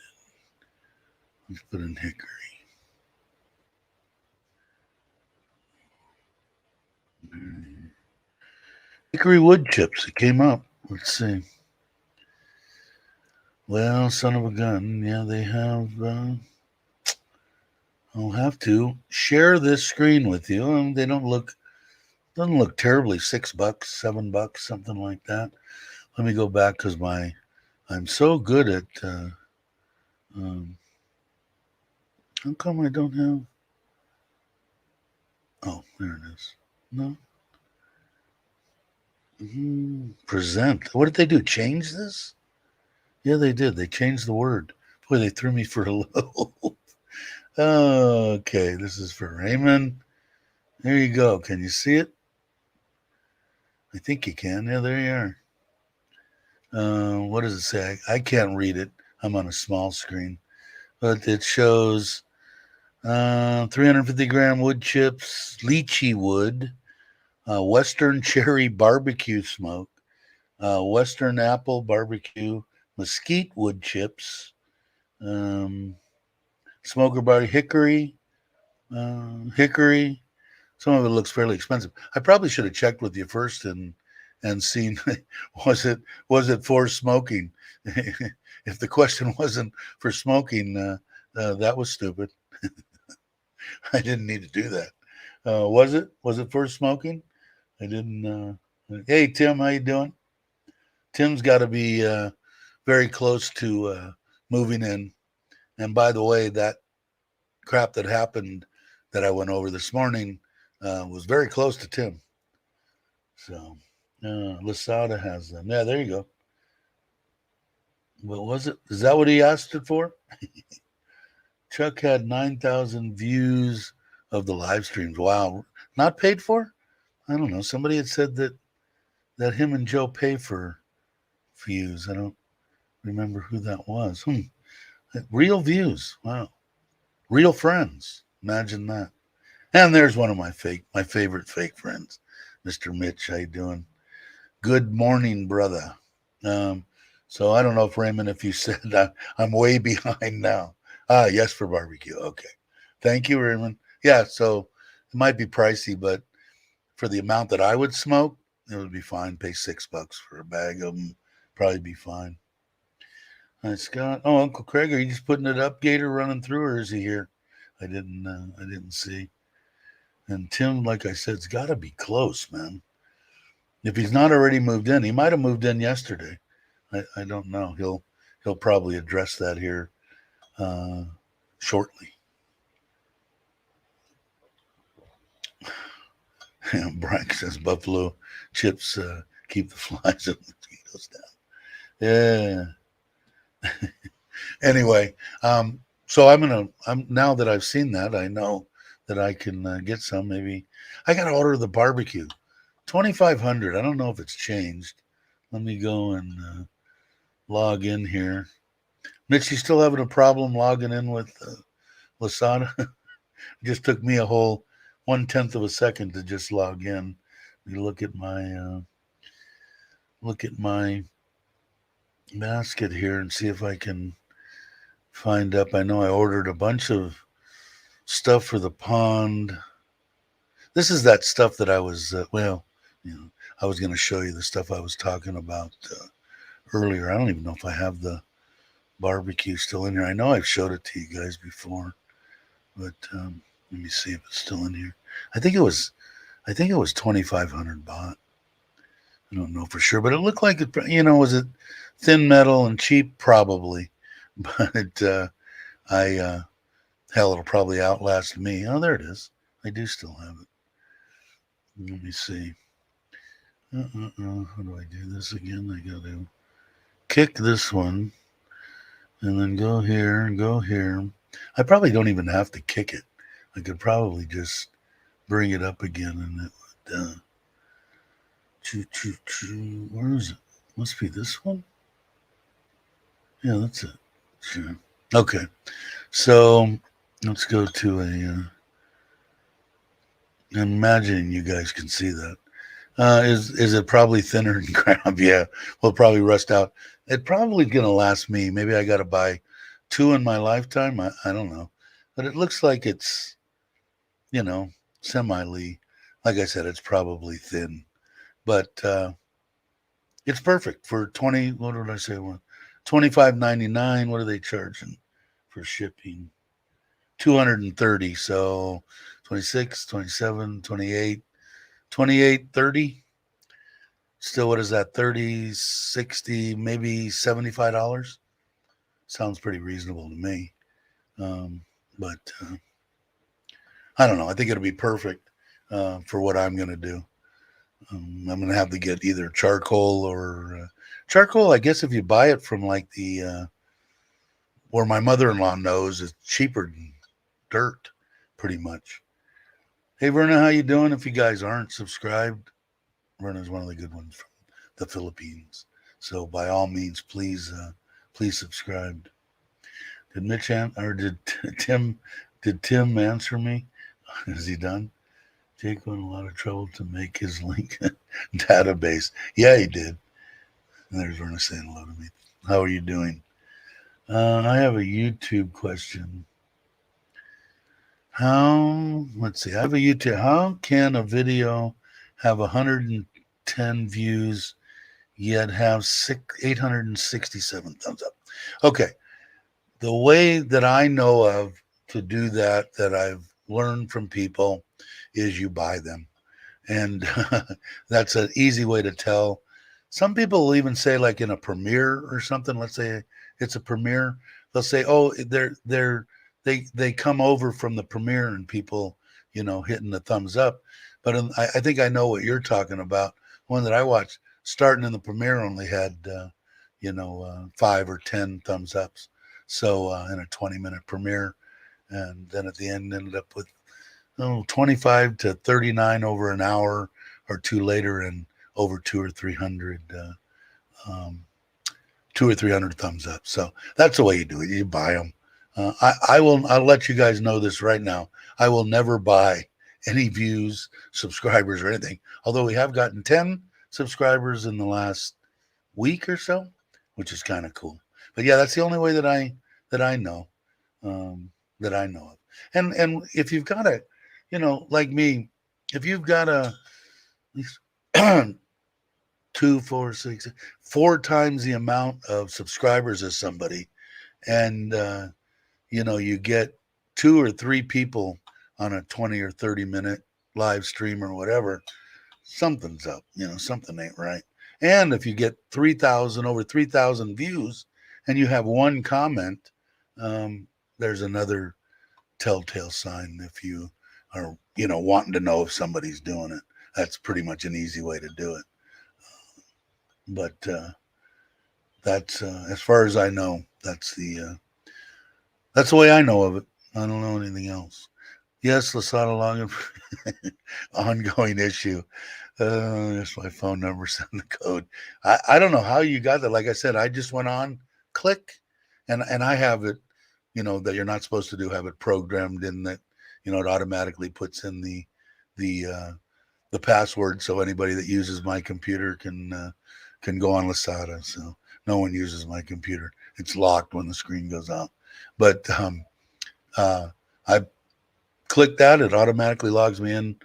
let's put in hickory. Hickory wood chips. It came up. Let's see. Well, son of a gun. Yeah, they have. I'll have to share this screen with you. They don't look doesn't look terribly. $6, $7, something like that. Let me go back because I'm so good at. Um, how come I don't have? Oh, there it is. No. Present. What did they do? Change this? Yeah, they did. They changed the word. Boy, they threw me for a loop. Okay, this is for Raymond. There you go. Can you see it? I think you can. Yeah, there you are. What does it say? I can't read it. I'm on a small screen. But it shows 350 gram wood chips, lychee wood, Western cherry barbecue smoke, Western apple barbecue, mesquite wood chips, um, smoker body hickory. Some of it looks fairly expensive. I probably should have checked with you first and seen was it for smoking. If the question wasn't for smoking, that was stupid. I didn't need to do that. Was it for smoking? I didn't. Hey Tim, how you doing? Tim's got to be very close to moving in. And by the way, that crap that happened that I went over this morning was very close to Tim. So Lasada has them. Yeah, there you go. What was it? Is that what he asked it for? Chuck had 9,000 views of the live streams. Wow. Not paid for? I don't know. Somebody had said that him and Joe pay for views. I don't remember who that was. Real views. Wow. Real friends. Imagine that. And there's one of my favorite fake friends, Mr. Mitch. How you doing? Good morning, brother. So I don't know if Raymond, if you said I'm way behind now. Yes, for barbecue. Okay. Thank you, Raymond. Yeah, so it might be pricey, but for the amount that I would smoke, it would be fine. Pay $6 for a bag of them. Probably be fine. Hi, Scott. Oh, Uncle Craig, are you just putting it up, Gator, running through, or is he here? I didn't see. And Tim, like I said, it's got to be close, man. If he's not already moved in, he might have moved in yesterday. I don't know. He'll probably address that here shortly. Brian says buffalo chips keep the flies and mosquitoes down. Yeah. Anyway, so I'm now that I've seen that, I know that I can get some. Maybe I got to order the barbecue. 2,500. I don't know if it's changed. Let me go and log in here. Mitch, you still having a problem logging in with Lasada? It just took me a whole 1/10 of a second to just log in. You look at my basket here and see if I can find up. I know I ordered a bunch of stuff for the pond. This is that stuff that I was I was going to show you the stuff I was talking about earlier. I don't even know if I have the barbecue still in here. I know I've showed it to you guys before, but let me see if it's still in here. I think it was 2,500 baht. I don't know for sure, but it looked like it. Was it thin metal and cheap? Probably, but hell, it'll probably outlast me. Oh, there it is. I do still have it. Let me see. How do I do this again? I got to kick this one and then go here and go here. I probably don't even have to kick it. I could probably just bring it up again and it would. Choo, choo, choo. Where is it? Must be this one. Yeah, that's it. Sure. Okay. So let's go to a. Imagine you guys can see that. Is it probably thinner than crab? Yeah, will probably rust out. It probably gonna last me. Maybe I got to buy two in my lifetime. I don't know, but it looks like it's semi. Like I said, it's probably thin, but it's perfect for 20. What did I say? $25.99. What are they charging for shipping? 230. So 26, 27, 28, 28, 30. Still, what is that? 30, 60, maybe $75. Sounds pretty reasonable to me. But I don't know. I think it'll be perfect for what I'm going to do. I'm going to have to get either charcoal or charcoal. I guess if you buy it from like the where my mother-in-law knows, it's cheaper than dirt, pretty much. Hey, Verna, how you doing? If you guys aren't subscribed, Verna's one of the good ones from the Philippines. So by all means, please subscribe. Did Mitch or did Tim answer me? Is he done? Jake went a lot of trouble to make his link database. Yeah, he did. And there's Verna saying hello to me. How are you doing? I have a YouTube question. Let's see. I have a YouTube. How can a video have 110 views yet have 867 thumbs up? Okay. The way that I know of to do that I've learned from people is you buy them. And that's an easy way to tell. Some people will even say, like in a premiere or something, let's say it's a premiere, they'll say, oh, they come over from the premiere and people, hitting the thumbs up. But I think I know what you're talking about. One that I watched, starting in the premiere, only had 5 or 10 thumbs ups. So in a 20-minute premiere, and then at the end ended up with 25 to 39 over an hour or two later, and over 200 or 300 thumbs up. So that's the way you do it. You buy them. I'll let you guys know this right now. I will never buy any views, subscribers, or anything. Although we have gotten 10 subscribers in the last week or so, which is kind of cool. But yeah, that's the only way that I know that I know of. And if you've got a, like me, if you've got a 2, 4, 6, 4 times the amount of subscribers as somebody, and you get 2 or 3 people on a 20 or 30-minute live stream or whatever, something's up. Something ain't right. And if you get over 3,000 views, and you have one comment, there's another telltale sign. If you are, wanting to know if somebody's doing it, that's pretty much an easy way to do it. But that's as far as I know, that's the way I know of it. I don't know anything else. Yes, Lasada login ongoing issue. There's my phone number, send the code. I don't know how you got that. Like I said, I just went on, click, and I have it, that you're not supposed to do, have it programmed in that, it automatically puts in the password, so anybody that uses my computer can go on Lasada. So no one uses my computer. It's locked when the screen goes out. But I click that, it automatically logs me in.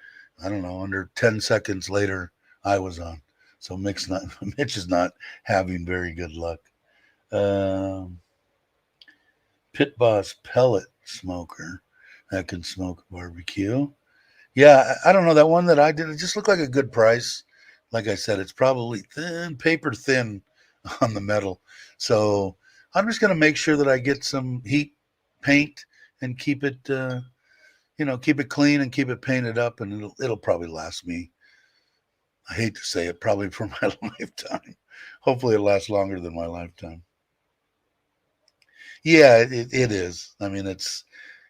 I don't know, under 10 seconds later, I was on. So Mitch is not having very good luck. Pit Boss pellet smoker that can smoke barbecue. Yeah, I don't know. That one that I did, it just looked like a good price. Like I said, it's probably paper thin on the metal. So I'm just going to make sure that I get some heat paint and keep it, keep it clean and keep it painted up, and it'll probably last me I hate to say it, probably for my lifetime. Hopefully it lasts longer than my lifetime. Yeah, it is. I mean,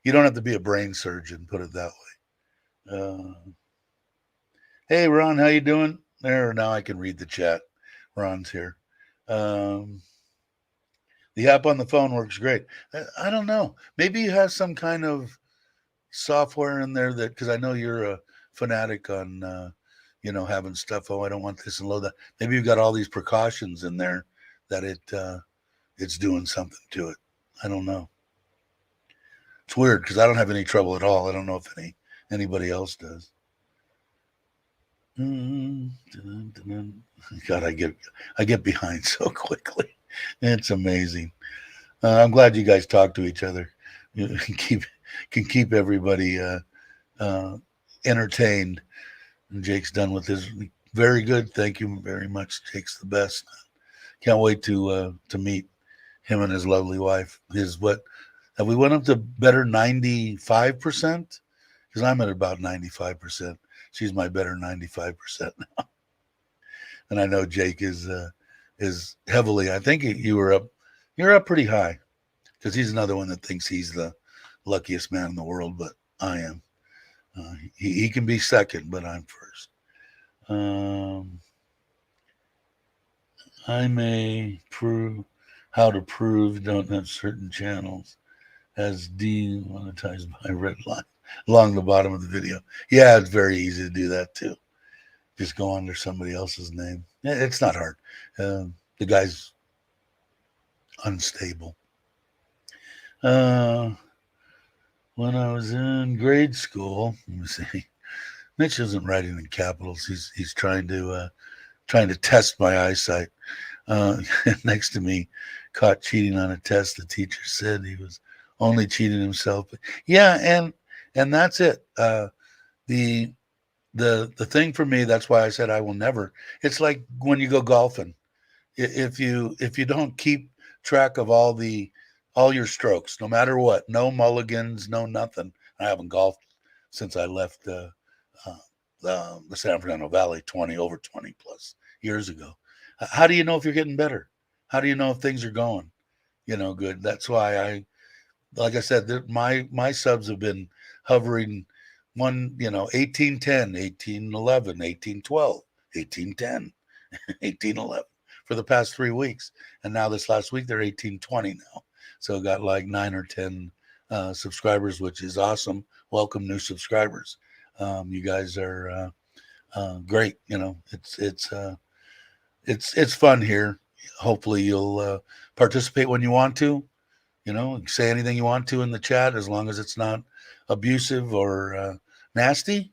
you don't have to be a brain surgeon, put it that way. Hey, Ron, how you doing? There, now I can read the chat. Ron's here. Um, the app on the phone works great. I don't know. Maybe you have some kind of software in there that, because I know you're a fanatic on, having stuff. Oh, I don't want this and load that. Maybe you've got all these precautions in there that it's doing something to it. I don't know. It's weird because I don't have any trouble at all. I don't know if anybody else does. God, I get behind so quickly. It's amazing. I'm glad you guys talk to each other. You can keep everybody entertained. And Jake's done with his. Very good. Thank you very much. Jake's the best. Can't wait to meet him and his lovely wife. Have we went up to better 95%? Because I'm at about 95%. She's my better 95% now. And I know Jake is heavily. I think you're up pretty high, because he's another one that thinks he's the luckiest man in the world, but I am. He can be second, but I'm first. I may prove how to prove don't have certain channels as demonetized by red line along the bottom of the video. Yeah, it's very easy to do that too. Just go under somebody else's name. It's not hard. The guy's unstable. When I was in grade school, let me see. Mitch isn't writing in capitals. He's trying to test my eyesight. Next to me, caught cheating on a test. The teacher said he was only cheating himself. Yeah, and that's it. The thing for me, that's why I said I will never. It's like when you go golfing. If you don't keep track of all your strokes, no matter what, no mulligans, no nothing. I haven't golfed since I left the San Fernando Valley 20 plus years ago. How do you know if you're getting better? How do you know if things are going, good? That's why like I said, my subs have been hovering 1810, 1811, 1812, 1810, 1811 for the past 3 weeks. And now this last week, they're 1820 now. So got like 9 or 10 subscribers, which is awesome. Welcome new subscribers. You guys are great. It's fun here. Hopefully you'll participate when you want to. Say anything you want to in the chat, as long as it's not abusive or nasty.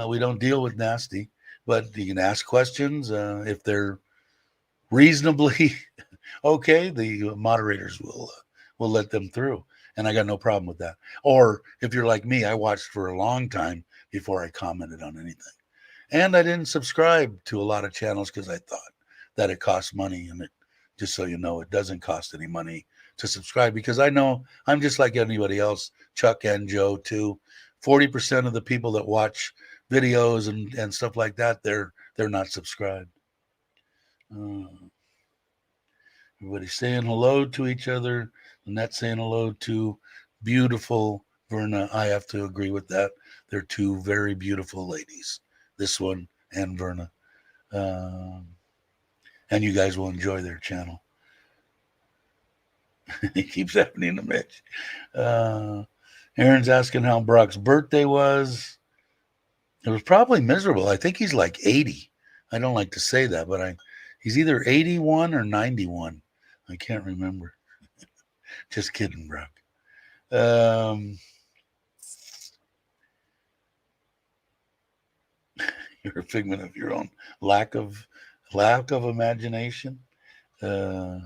We don't deal with nasty, but you can ask questions if they're reasonably okay. The moderators will let them through, and I got no problem with that. Or if you're like me, I watched for a long time before I commented on anything, and I didn't subscribe to a lot of channels because I thought that it costs money, and just so you know, it doesn't cost any money to subscribe, because I know I'm just like anybody else, Chuck and Joe too. 40% of the people that watch videos and stuff like that, they're not subscribed. Everybody's saying hello to each other. Annette saying hello to beautiful Verna. I have to agree with that. They're two very beautiful ladies, this one and Verna. And you guys will enjoy their channel. It keeps happening to Mitch. Aaron's asking how Brock's birthday was. It was probably miserable. I think he's like 80. I don't like to say that, but he's either 81 or 91. I can't remember. Just kidding, Brock. You're a figment of your own lack of imagination. So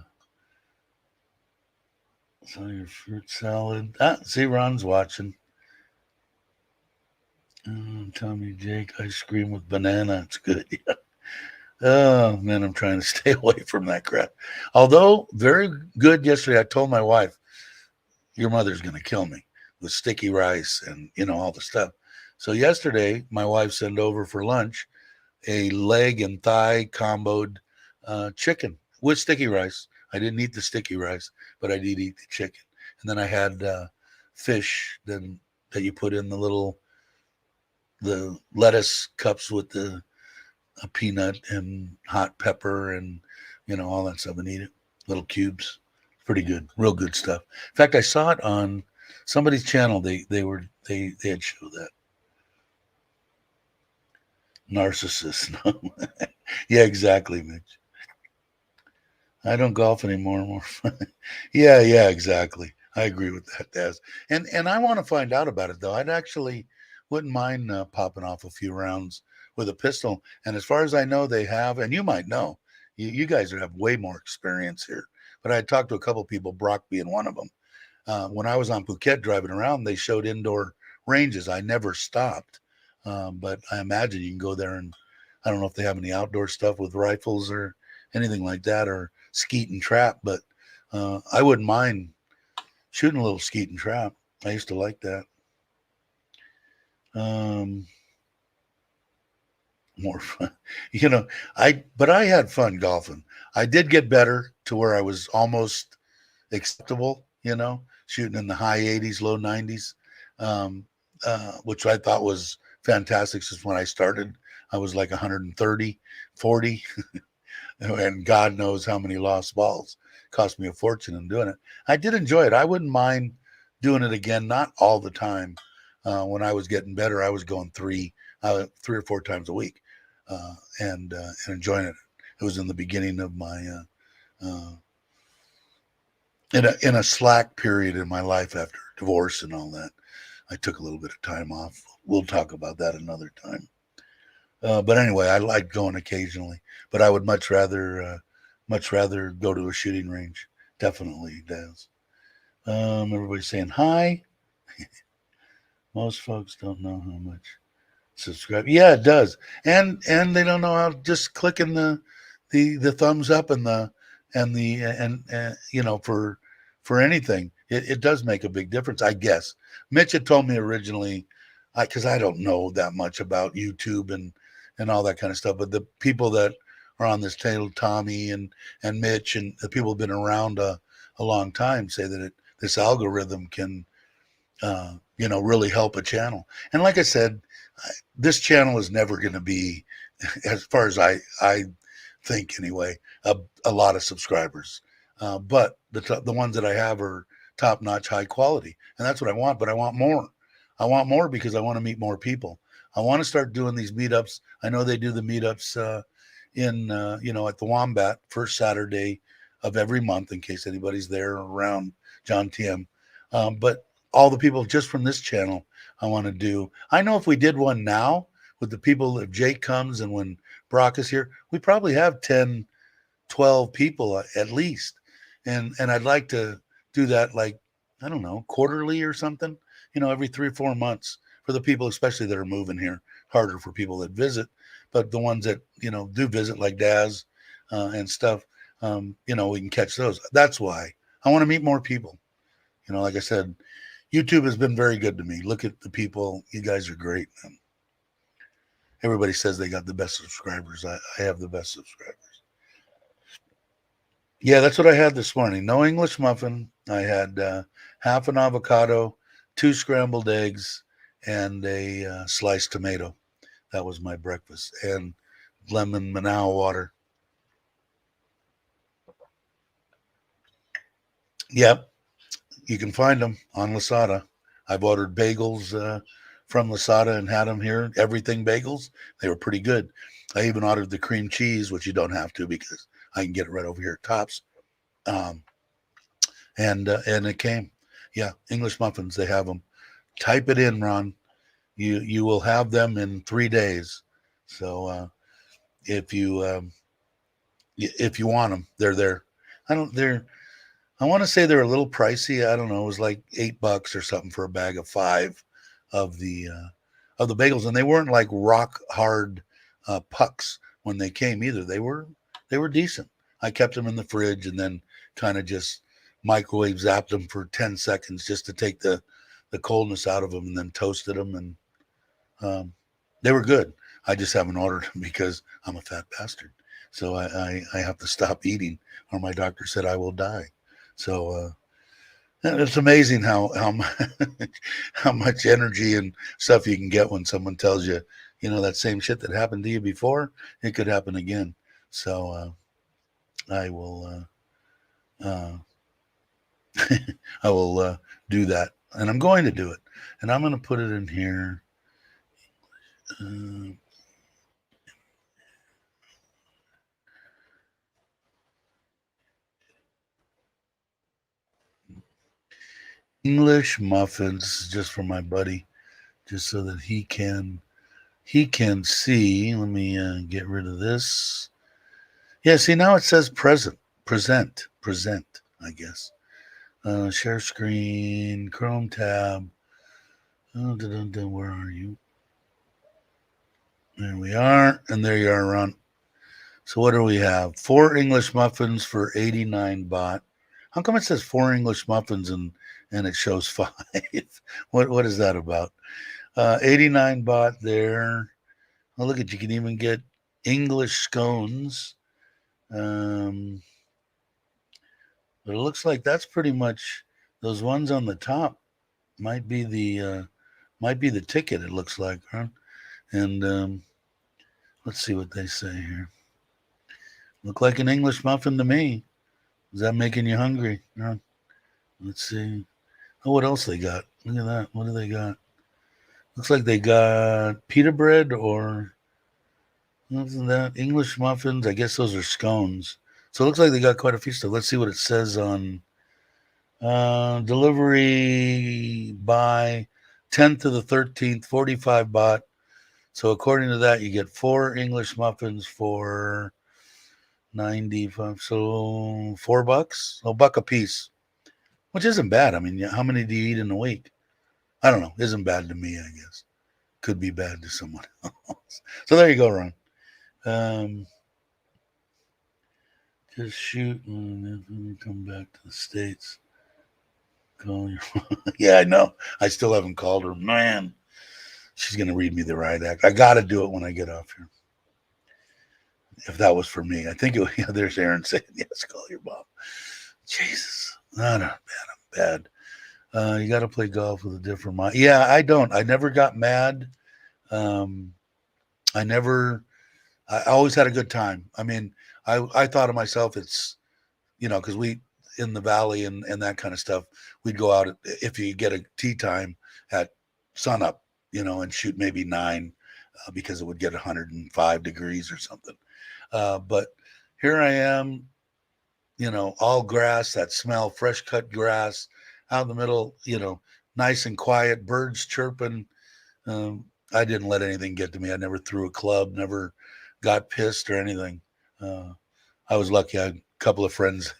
your fruit salad. See, Ron's watching. Tommy Jake, ice cream with banana. It's good. Yeah. Oh, man, I'm trying to stay away from that crap. Although, very good yesterday. I told my wife, your mother's going to kill me with sticky rice and, all the stuff. So yesterday, my wife sent over for lunch a leg and thigh comboed chicken with sticky rice. I didn't eat the sticky rice, but I did eat the chicken. And then I had fish then that you put in the lettuce cups with the a peanut and hot pepper and all that stuff and eat it. Little cubes. Pretty good. Real good stuff. In fact, I saw it on somebody's channel. They had showed that. Narcissist. No. Yeah, exactly, Mitch. I don't golf anymore. More fun. Yeah, exactly. I agree with that, Daz. And I want to find out about it though. I'd actually wouldn't mind popping off a few rounds with a pistol. And as far as I know, they have, and you might know, you guys have way more experience here. But I talked to a couple of people, Brock being one of them. When I was on Phuket driving around, they showed indoor ranges. I never stopped, but I imagine you can go there and I don't know if they have any outdoor stuff with rifles or anything like that, or skeet and trap. But I wouldn't mind shooting a little skeet and trap. I used to like that. More fun, but I had fun golfing. I did get better to where I was almost acceptable, shooting in the high 80s, low 90s, which I thought was fantastic since when I started. I was like 130, 40, and God knows how many lost balls. Cost me a fortune in doing it. I did enjoy it. I wouldn't mind doing it again, not all the time. When I was getting better, I was going three or four times a week and enjoying it. It was in the beginning of my in a slack period in my life after divorce and all that. I took a little bit of time off. We'll talk about that another time. But anyway, I like going occasionally, but I would much rather go to a shooting range. Definitely does. Everybody's saying hi. Most folks don't know how much subscribe. Yeah, it does, and they don't know how just clicking the thumbs up and for anything, it does make a big difference. I guess Mitch had told me originally, because I don't know that much about YouTube and all that kind of stuff, but the people that are on this table, Tommy and Mitch and the people who've been around a long time, say that this algorithm can really help a channel. And like I said, this channel is never going to be, as far as I think anyway, a lot of subscribers. But the ones that I have are top notch, high quality, and that's what I want. But I want more. I want more because I want to meet more people. I want to start doing these meetups. I know they do the meetups in at the Wombat first Saturday of every month, in case anybody's there around John TM. But all the people just from this channel, I want to do. I know if we did one now with the people, if Jake comes and when Brock is here, we probably have 10, 12 people at least. And I'd like to do that, like, I don't know, quarterly or something, every 3 or 4 months for the people, especially that are moving here. Harder for people that visit, but the ones that, do visit, like Daz and stuff, we can catch those. That's why I want to meet more people. Like I said, YouTube has been very good to me. Look at the people. You guys are great. Everybody says they got the best subscribers. I have the best subscribers. Yeah, that's what I had this morning. No English muffin. I had half an avocado, 2 scrambled eggs, and a sliced tomato. That was my breakfast. And lemon Manaus water. Yep, you can find them on Lasada. I've ordered bagels from Lasada and had them here. Everything bagels. They were pretty good. I even ordered the cream cheese, which you don't have to because I can get it right over here at Tops. And it came. Yeah, English muffins. They have them. Type it in, Ron. You will have them in 3 days. So if you want them, they're there. I want to say they're a little pricey. I don't know. It was like $8 or something for a bag of 5 of the bagels, and they weren't like rock hard pucks when they came either. They were decent. I kept them in the fridge and then kind of just microwave zapped them for 10 seconds just to take the coldness out of them, and then toasted them, and they were good. I just haven't ordered them because I'm a fat bastard. So I have to stop eating, or my doctor said I will die. So it's amazing how how much energy and stuff you can get when someone tells you, that same shit that happened to you before, it could happen again. So I will uh, I will do that, and I'm going to do it, and I'm going to put it in here. Uh, English muffins, just for my buddy, just so that he can see. Let me get rid of this. Yeah, see, now it says present, I guess. Share screen, Chrome tab. Oh, where are you? There we are, and there you are, Ron. So what do we have? 4 English muffins for 89 baht. How come it says 4 English muffins and it shows 5? What is that about? 89 baht there. Oh, look at, you can even get English scones. But it looks like that's pretty much, those ones on the top might be the ticket. It looks like, huh? And let's see what they say here. Look like an English muffin to me. Is that making you hungry? Huh? Let's see. Oh, what else they got? Look at that. What do they got? Looks like they got pita bread, or isn't that English muffins? I guess those are scones. So it looks like they got quite a few stuff. Let's see what it says on delivery by 10th to the 13th, 45 baht. So according to that, you get 4 English muffins for 95. So $4, a buck a piece, which isn't bad. I mean, how many do you eat in a week? I don't know. Isn't bad to me, I guess. Could be bad to someone else. So there you go, Ron. Just shoot and then come back to the States. Call your yeah, I know. I still haven't called her. Man, she's gonna read me the riot act. I gotta do it when I get off here. If that was for me, I think it. Yeah, there's Aaron saying yes. Call your mom. Jesus, not bad. I'm bad. You got to play golf with a different mind. Yeah, I don't. I never got mad. I never. I always had a good time. I mean, I thought of myself. It's because we in the valley and that kind of stuff. We'd go out if you get a tee time at sunup, and shoot maybe 9 because it would get 105 degrees or something. But here I am, all grass, that smell, fresh cut grass out in the middle, nice and quiet, birds chirping. I didn't let anything get to me. I never threw a club, never got pissed or anything. I was lucky. I had a couple of friends.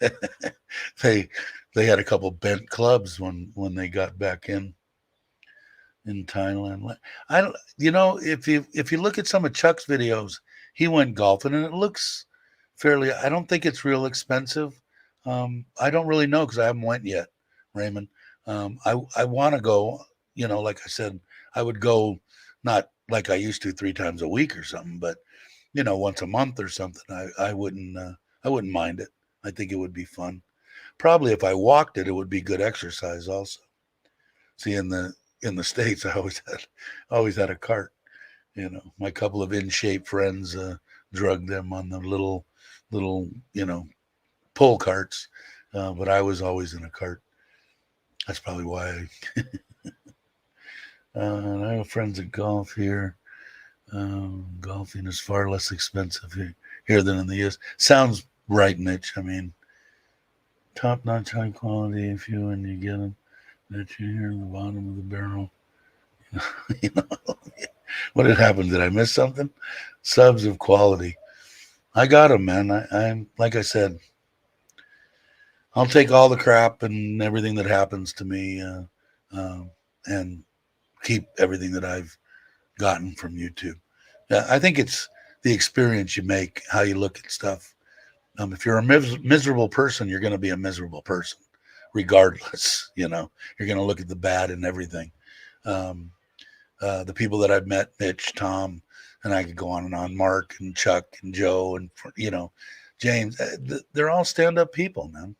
they had a couple bent clubs when they got back in Thailand. I don't, if you look at some of Chuck's videos, he went golfing and it looks fairly. I don't think it's real expensive. I don't really know because I haven't went yet, Raymond. I want to go. Like I said, I would go not like I used to 3 times a week or something, but once a month or something. I wouldn't mind it. I think it would be fun. Probably if I walked it, it would be good exercise also. See, in the States, I always had a cart. My couple of in shape friends drug them on the little pull carts, but I was always in a cart. That's probably why. I have friends that golf here. Golfing is far less expensive here than in the U.S. Sounds right, Mitch. I mean, top-notch, high quality. If when you get them, that you hear in the bottom of the barrel. you know, what had happened? Did I miss something? Subs of quality. I got them, man. I'm like I said. I'll take all the crap and everything that happens to me, and keep everything that I've gotten from YouTube. I think it's the experience you make, how you look at stuff. If you're a miserable person, you're going to be a miserable person, regardless. You're going to look at the bad in everything. The people that I've met, Mitch, Tom, and I could go on and on. Mark and Chuck and Joe and James. They're all stand-up people, man.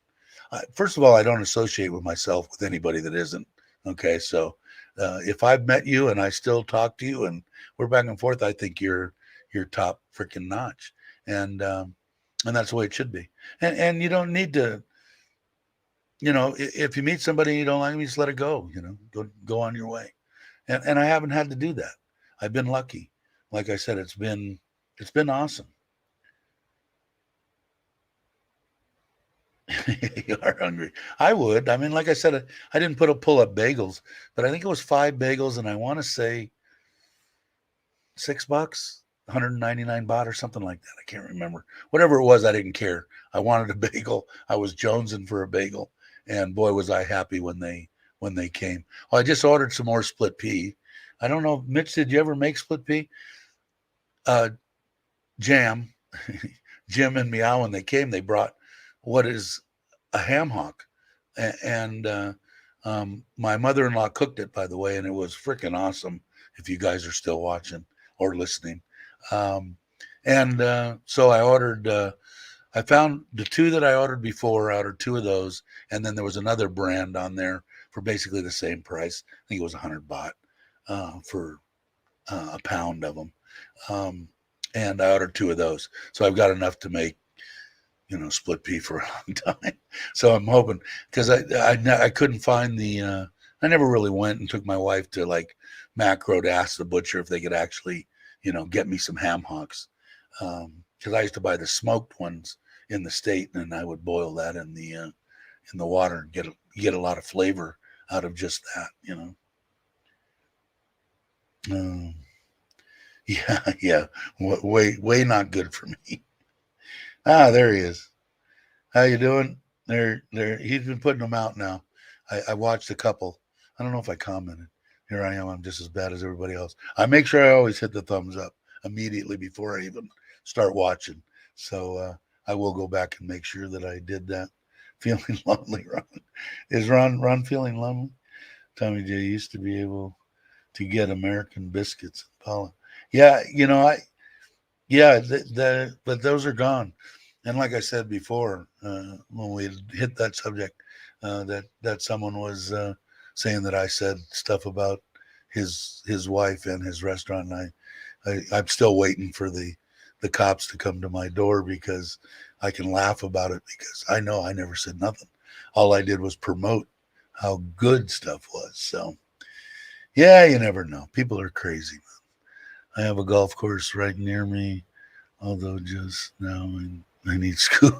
First of all, I don't associate with myself with anybody that isn't. Okay, so if I've met you and I still talk to you and we're back and forth, I think you're top freaking notch, and that's the way it should be. And you don't need to, if you meet somebody and you don't like them, you just let it go. Go on your way. And I haven't had to do that. I've been lucky. Like I said, it's been awesome. You are hungry. I would. I mean, like I said, I didn't pull up bagels, but I think it was 5 bagels, and I want to say $6, 199 baht or something like that. I can't remember. Whatever it was, I didn't care. I wanted a bagel. I was jonesing for a bagel, and boy, was I happy when they came. Oh, I just ordered some more split pea. I don't know, Mitch. Did you ever make split pea? Jam, Jim and Meow, when they came, they brought what is a ham hock, and my mother-in-law cooked it, by the way, and it was freaking awesome. If you guys are still watching or listening, and so I ordered. I found the two that I ordered before. I ordered two of those, and then there was another brand on there for basically the same price. I think it was 100 baht for a pound of them. And I ordered two of those. So I've got enough to make, split pea for a long time. So I'm hoping, because I couldn't find I never really went and took my wife to like Macro to ask the butcher if they could actually, get me some ham hocks. Because I used to buy the smoked ones in the state, and I would boil that in the water and get a lot of flavor out of just that. Yeah. Way not good for me. There he is. How you doing? There. He's been putting them out now. I watched a couple. I don't know if I commented. Here I am. I'm just as bad as everybody else. I make sure I always hit the thumbs up immediately before I even start watching. So I will go back and make sure that I did that. Feeling lonely, Ron. Is Ron feeling lonely? Tommy J used to be able to get American biscuits in Paula. Yeah, but those are gone. And like I said before, when we hit that subject, that someone was saying that I said stuff about his wife and his restaurant, and I'm still waiting for the cops to come to my door because I can laugh about it because I know I never said nothing. All I did was promote how good stuff was. So yeah, you never know. People are crazy. I have a golf course right near me, although just now I need scuba.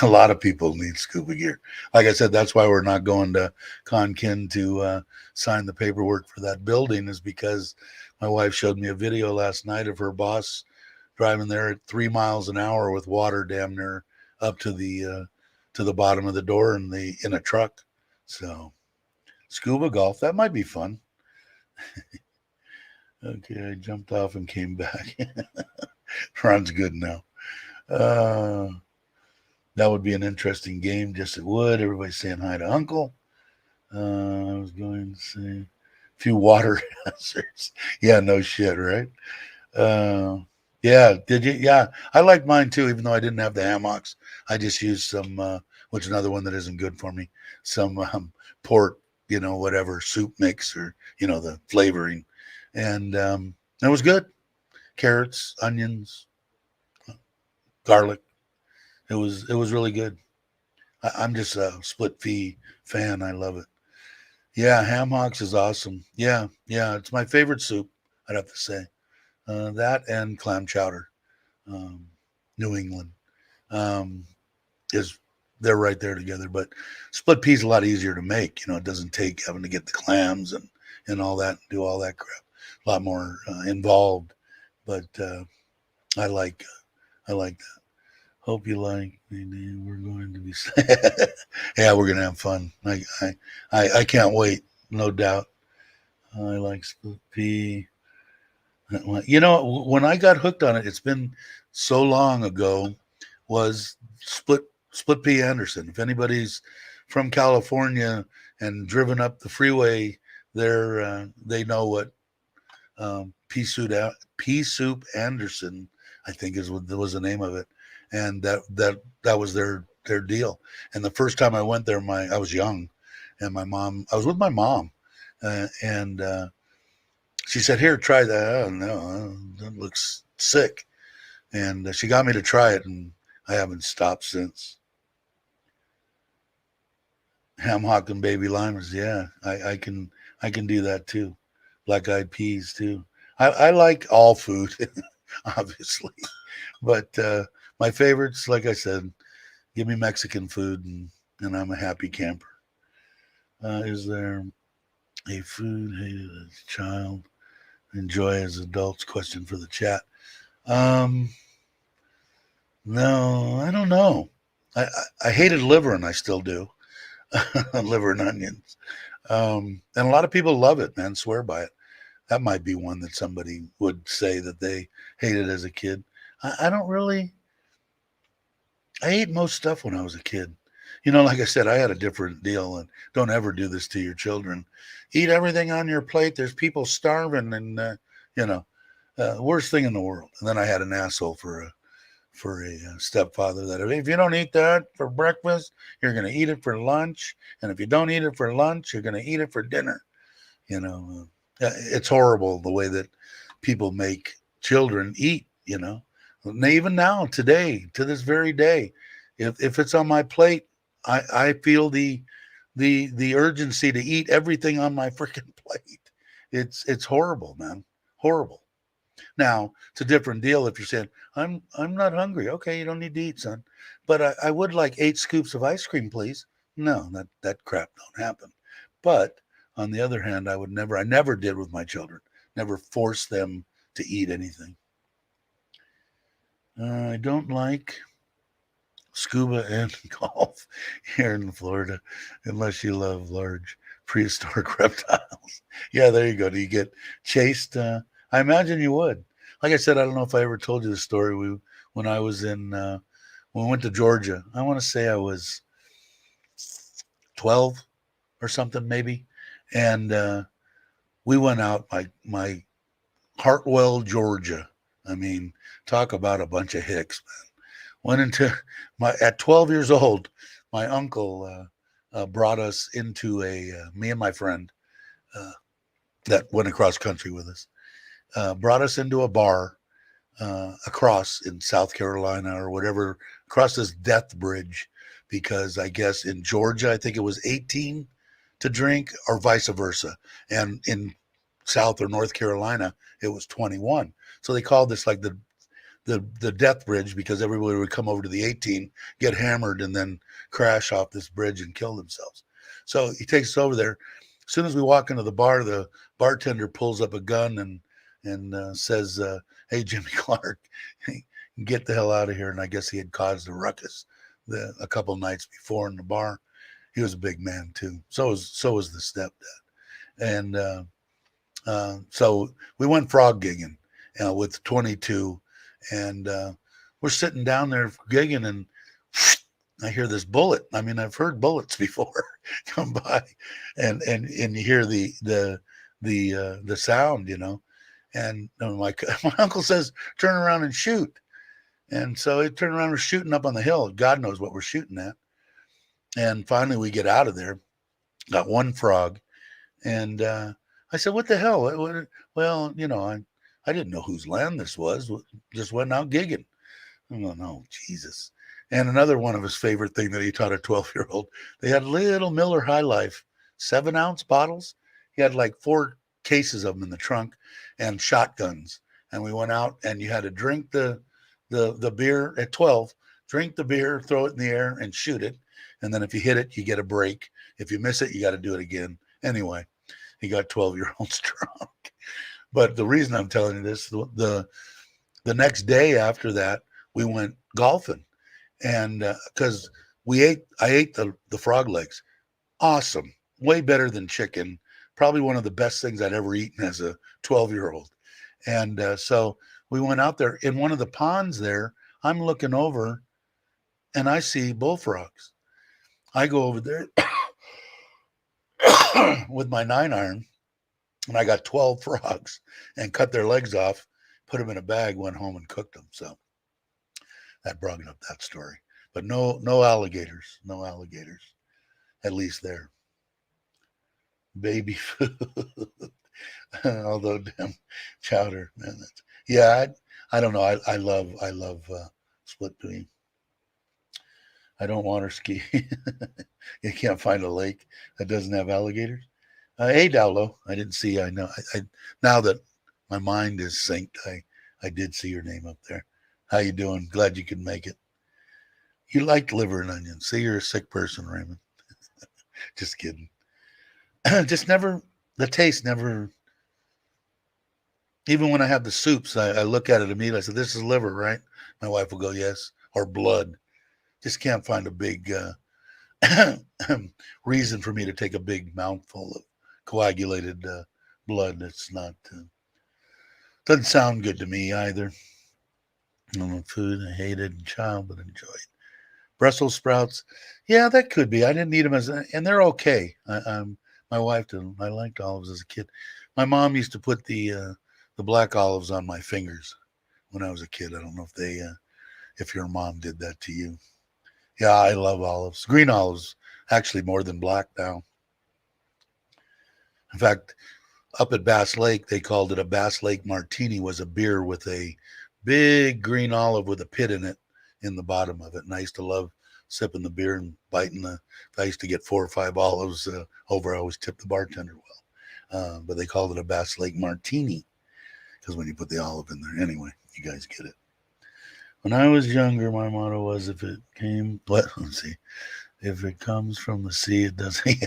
A lot of people need scuba gear. Like I said, that's why we're not going to Konkin to sign the paperwork for that building, is because my wife showed me a video last night of her boss driving there at 3 miles an hour with water damn near up to the bottom of the door in a truck. So scuba golf, that might be fun. Okay, I jumped off and came back. Ron's good now. That would be an interesting game. Just it would. Everybody's saying hi to Uncle. I was going to say a few water hazards. Yeah, no shit, right? Yeah, did you? Yeah, I like mine too, even though I didn't have the hammocks. I just used some, which is another one that isn't good for me, some pork, whatever, soup mix or, the flavoring. And it was good. Carrots, onions, garlic. It was really good. I'm just a split pea fan. I love it. Yeah, ham hocks is awesome. Yeah, it's my favorite soup, I'd have to say. That and clam chowder. Um, New England um, is they're right there together. But split pea's a lot easier to make. It doesn't take having to get the clams and all that, and do all that crap. A lot more involved. But I like that. Hope you like. We're going to be. Yeah, we're gonna have fun. I can't wait. No doubt. I like split pea. When I got hooked on it, it's been so long ago. Was split pea Anderson. If anybody's from California and driven up the freeway, they know what Pea Soup Anderson, I think was the name of it, and that was their deal. And the first time I went there, I was young, and I was with my mom, and she said, "Here, try that." Oh no, that looks sick, and she got me to try it, and I haven't stopped since. Ham hock and baby limers, yeah, I can do that too. Black eyed peas too. I like all food, obviously, but my favorites, like I said, give me Mexican food, and I'm a happy camper. Is there a food hated as a child, enjoy as adults? Question for the chat. Um, no, I don't know. I hated liver, and I still do. Liver and onions. And a lot of people love it, man, swear by it. That might be one that somebody would say that they hated as a kid. I don't really. I ate most stuff when I was a kid. Like I said, I had a different deal, and don't ever do this to your children. Eat everything on your plate. There's people starving, and you know, worst thing in the world. And then I had an asshole for a stepfather that if you don't eat that for breakfast, you're going to eat it for lunch, and if you don't eat it for lunch, you're going to eat it for dinner. It's horrible the way that people make children eat. And even now, today, to this very day, if it's on my plate, I feel the urgency to eat everything on my freaking plate. It's horrible, man, horrible. Now it's a different deal if you're saying I'm not hungry. Okay, you don't need to eat, son, but I would like 8 scoops of ice cream, please. No, that crap don't happen. But on the other hand, I never did with my children. Never force them to eat anything. I don't like scuba and golf here in Florida unless you love large prehistoric reptiles. Yeah, there you go. Do you get chased? I imagine you would. Like I said, I don't know if I ever told you the story. When I was when we went to Georgia, I want to say I was 12 or something maybe, and we went out my Hartwell, Georgia. I mean, talk about a bunch of hicks, man. Went into at 12 years old, my uncle brought us into me and my friend that went across country with us, brought us into a bar across in South Carolina or whatever, across this death bridge, because I guess in Georgia, I think it was 18 to drink or vice versa. And in South or North Carolina, it was 21. So they called this like the death bridge because everybody would come over to the 18, get hammered, and then crash off this bridge and kill themselves. So he takes us over there. As soon as we walk into the bar, the bartender pulls up a gun and says, "Hey, Jimmy Clark, get the hell out of here." And I guess he had caused a ruckus a couple nights before in the bar. He was a big man too. So was the stepdad. And so we went frog gigging with 22. And we're sitting down there gigging, and I hear this bullet. I mean, I've heard bullets before come by, and you hear the sound, And my uncle says, "Turn around and shoot." And so he turned around and shooting up on the hill. God knows what we're shooting at. And finally, we get out of there. Got one frog, and I said, "What the hell?" Well, I didn't know whose land this was. Just went out gigging. I'm going, "Oh, Jesus." And another one of his favorite thing that he taught a 12-year-old, they had little Miller High Life 7-ounce bottles. He had like 4 cases of them in the trunk and shotguns. And we went out, and you had to drink the beer at 12, drink the beer, throw it in the air, and shoot it. And then if you hit it, you get a break. If you miss it, you got to do it again. Anyway, he got 12-year-olds drunk. But the reason I'm telling you this, the next day after that, we went golfing, and because I ate the frog legs, awesome, way better than chicken, probably one of the best things I'd ever eaten as a 12-year-old. And so we went out there in one of the ponds there. I'm looking over, and I see bullfrogs. I go over there with my 9-iron. And I got 12 frogs and cut their legs off, put them in a bag, went home and cooked them. So that brought up that story. But no alligators, no alligators, at least there. Baby food. Although damn chowder, man. Yeah, I don't know. I love split between. I don't water ski. You can't find a lake that doesn't have alligators. Hey, Dowlo. I didn't see. I know. I now that my mind is synced, I did see your name up there. How you doing? Glad you could make it. You liked liver and onions. See, you're a sick person, Raymond. Just kidding. Just never. The taste never. Even when I have the soups, I look at it immediately. I say, "This is liver, right?" My wife will go, "Yes," or blood. Just can't find a big reason for me to take a big mouthful of coagulated blood. It's not doesn't sound good to me either. Food I hated child but enjoyed. Brussels sprouts, yeah, that could be. I didn't eat them and they're okay. My wife did. I liked olives as a kid. My mom used to put the black olives on my fingers when I was a kid. I don't know if your mom did that to you. Yeah, I love olives. Green olives, actually more than black now. In fact, up at Bass Lake, they called it a Bass Lake Martini. Was a beer with a big green olive with a pit in it in the bottom of it. And I used to love sipping the beer and biting the. If I used to get 4 or 5 olives over, I always tipped the bartender well. But they called it a Bass Lake Martini because when you put the olive in there, anyway, you guys get it. When I was younger, my motto was, if it came, let's see, if it comes from the sea, it doesn't.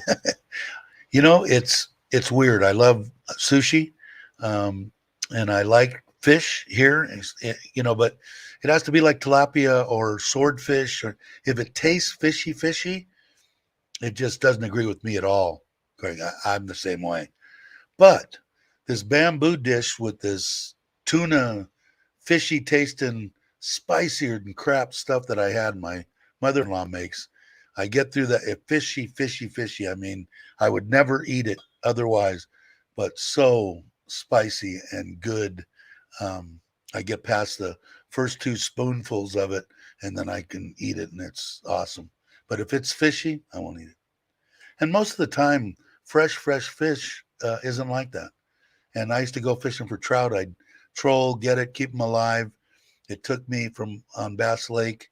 It's weird. I love sushi, and I like fish here. But it has to be like tilapia or swordfish, or if it tastes fishy, it just doesn't agree with me at all. Greg, I'm the same way. But this bamboo dish with this tuna, fishy tasting, spicier than crap stuff that I had my mother-in-law makes. I get through that fishy. I mean, I would never eat it otherwise, but so spicy and good. Um, I get past the first 2 spoonfuls of it, and then I can eat it, and it's awesome. But if it's fishy, I won't eat it. And most of the time, fresh fish isn't like that. And I used to go fishing for trout. I'd troll, get it, keep them alive. It took me from on Bass Lake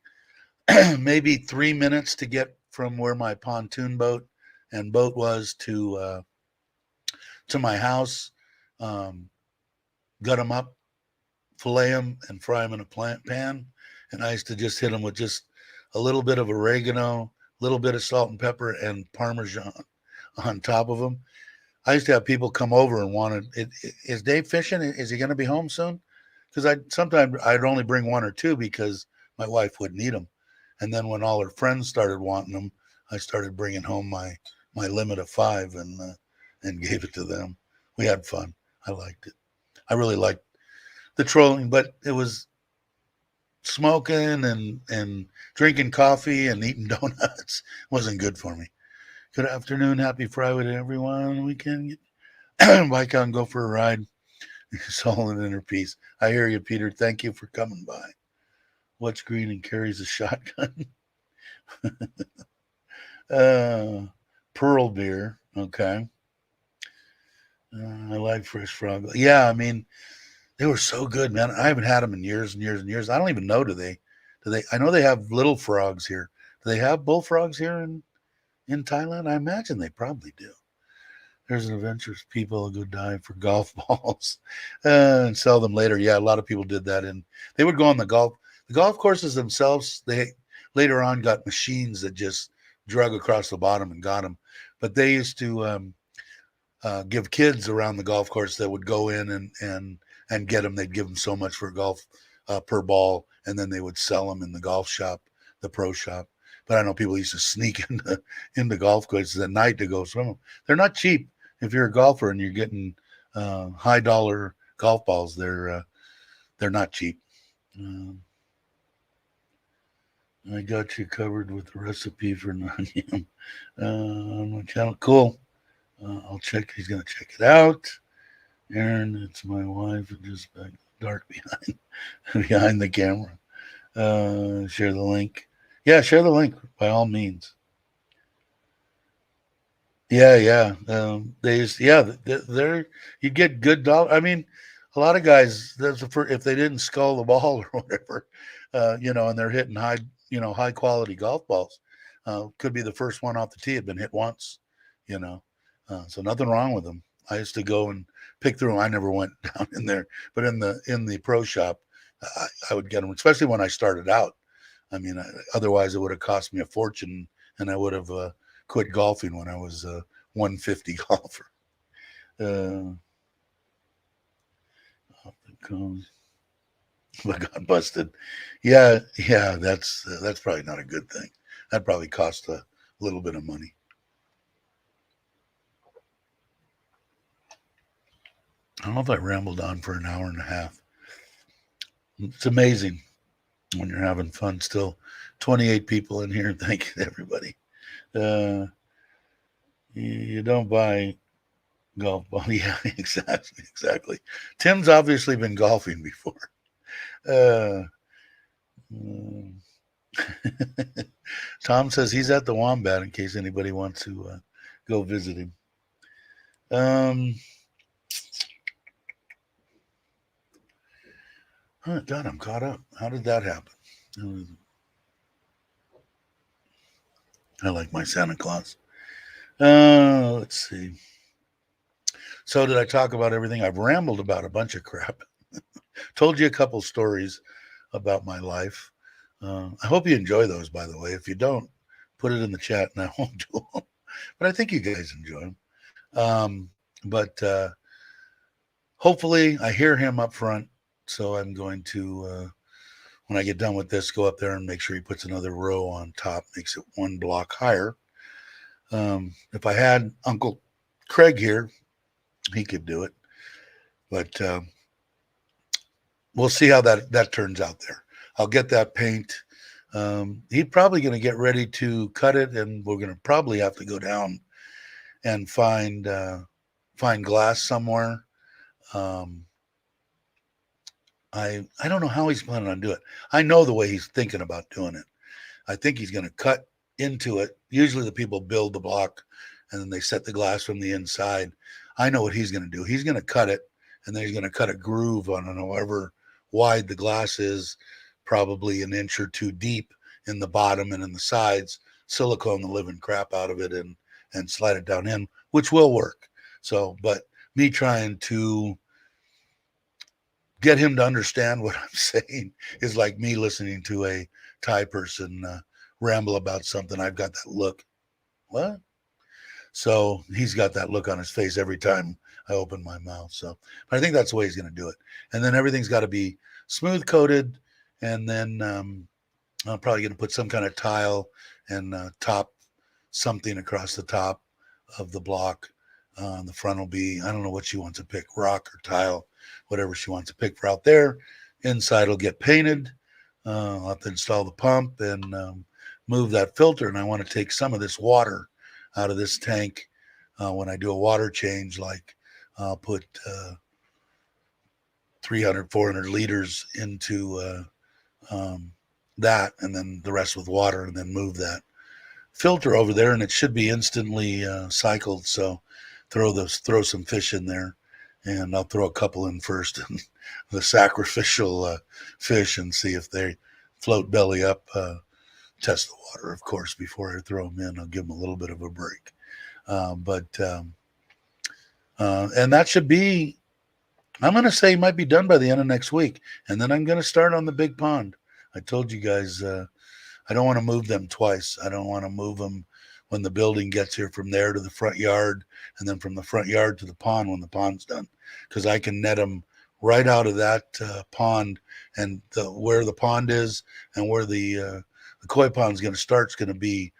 maybe 3 minutes to get from where my pontoon boat and boat was to my house. Um, Gut them up, fillet them, and fry them in a pan. And I used to just hit them with just a little bit of oregano, a little bit of salt and pepper, and Parmesan on top of them. I used to have people come over and wanted, is Dave fishing? Is he going to be home soon? Because sometimes I'd only bring 1 or 2 because my wife wouldn't eat them. And then when all her friends started wanting them, I started bringing home my limit of 5 and gave it to them. We had fun. I liked it. I really liked the trolling, but it was smoking and drinking coffee and eating donuts. Wasn't good for me. Good afternoon. Happy Friday to everyone. We can get bike out and go for a ride. It's all an inner peace. I hear you, Peter. Thank you for coming by. What's green and carries a shotgun? Pearl beer. Okay. I like fresh frog. Yeah, I mean, they were so good, man. I haven't had them in years and years and years. I don't even know. Do they? I know they have little frogs here. Do they have bullfrogs here in Thailand? I imagine they probably do. There's an adventurous people who go dive for golf balls and sell them later. Yeah, a lot of people did that, and they would go on the golf courses themselves. They later on got machines that just drug across the bottom and got them. But they used to give kids around the golf course that would go in and get them. They'd give them so much for golf per ball, and then they would sell them in the golf shop, the pro shop. But I know people used to sneak into golf courses at night to go swim them. They're not cheap. If you're a golfer and you're getting high dollar golf balls, they're not cheap. I got you covered with the recipe for non-yum on my channel. Cool. I'll check. He's going to check it out. Aaron, it's my wife, just back dark behind the camera. Share the link. Yeah, share the link by all means. Yeah. They're you get good dollar. I mean, a lot of guys. That's the first, if they didn't skull the ball or whatever, and they're hitting high quality golf balls. Could be the first one off the tee had been hit once, you know. So nothing wrong with them. I used to go and pick through them. I never went down in there, but in the pro shop, I would get them, especially when I started out. I mean, otherwise it would have cost me a fortune, and I would have quit golfing when I was a 150 golfer. But got busted. Yeah, that's probably not a good thing. That probably cost a little bit of money. I don't know if I rambled on for an hour and a half. It's amazing when you're having fun. Still, 28 people in here. Thank you to everybody. Uh, you don't buy golf ball. Yeah, exactly. Tim's obviously been golfing before. Uh, mm. Tom says he's at the Wombat in case anybody wants to go visit him. Done. I'm caught up. How did that happen? I like my Santa Claus. Let's see. So did I talk about everything? I've rambled about a bunch of crap. Told you a couple stories about my life. I hope you enjoy those, by the way. If you don't, put it in the chat and I won't do them. But I think you guys enjoy them. But hopefully I hear him up front. So I'm going to, when I get done with this, go up there and make sure he puts another row on top, makes it one block higher. If I had Uncle Craig here, he could do it. But we'll see how that turns out there. I'll get that paint. He's probably going to get ready to cut it, and we're going to probably have to go down and find glass somewhere. I don't know how he's planning on doing it. I know the way he's thinking about doing it. I think he's going to cut into it. Usually the people build the block and then they set the glass from the inside. I know what he's going to do. He's going to cut it, and then he's going to cut a groove on it, however wide the glass is, probably an inch or two deep in the bottom and in the sides, silicone the living crap out of it and slide it down in, which will work. So, but me trying to get him to understand what I'm saying is like me listening to a Thai person ramble about something. I've got that look. What? So he's got that look on his face every time I open my mouth. So, but I think that's the way he's going to do it. And then everything's got to be smooth coated. And then I'm probably going to put some kind of tile and top something across the top of the block. The front will be, I don't know what she wants to pick, rock or tile, whatever she wants to pick for out there. Inside will get painted. I'll have to install the pump and move that filter. And I want to take some of this water out of this tank when I do a water change. Like I'll put 300, 400 liters into that, and then the rest with water, and then move that filter over there, and it should be instantly cycled. So throw some fish in there, and I'll throw a couple in first, the sacrificial fish, and see if they float belly up. Test the water, of course, before I throw them in. I'll give them a little bit of a break. And that should be, I'm going to say, might be done by the end of next week. And then I'm going to start on the big pond. I told you guys, I don't want to move them twice. I don't want to move them when the building gets here from there to the front yard, and then from the front yard to the pond when the pond's done, because I can net them right out of that pond, and where the pond is and where the koi pond is going to start is going to be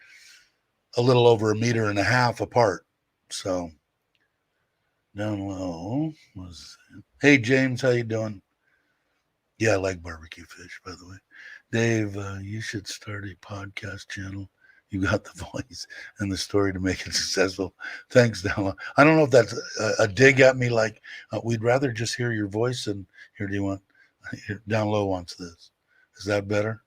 a little over 1.5 meters apart. So down low. Hey James, how you doing? Yeah, I like barbecue fish, by the way. Dave, you should start a podcast channel. You got the voice and the story to make it successful. Thanks, Della. I don't know if that's a dig at me, like we'd rather just hear your voice. And here, do you want? Down low wants this. Is that better?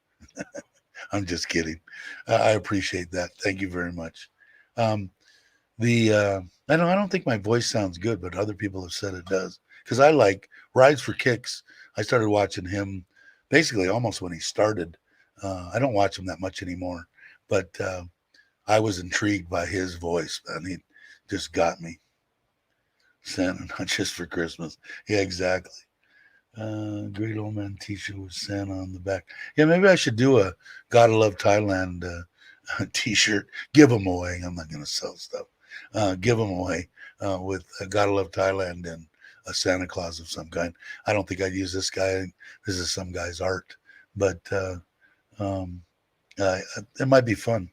I'm just kidding. I appreciate that. Thank you very much. Um, I don't think my voice sounds good, but other people have said it does, because I like Rides for Kicks. I started watching him basically almost when he started. I don't watch him that much anymore, but I was intrigued by his voice, and he just got me. Santa, not just for Christmas. Yeah, exactly. Great old man T-shirt with Santa on the back. Yeah, maybe I should do a "Gotta Love Thailand" T-shirt. Give them away. I'm not going to sell stuff. Give them away with "Gotta Love Thailand" and a Santa Claus of some kind. I don't think I'd use this guy. This is some guy's art, but um, it might be fun.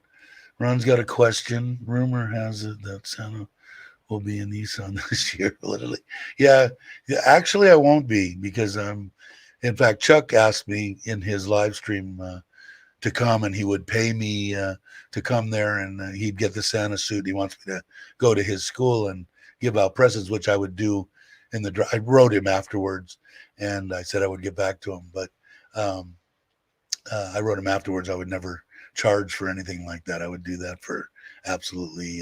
Ron's got a question. Rumor has it that Santa will be in Nissan this year. Literally, yeah. Actually, I won't be, because in fact, Chuck asked me in his live stream to come, and he would pay me to come there, and he'd get the Santa suit. He wants me to go to his school and give out presents, which I would do I wrote him afterwards, and I said I would get back to him, but um, I wrote him afterwards. I would never charge for anything like that. I would do that for absolutely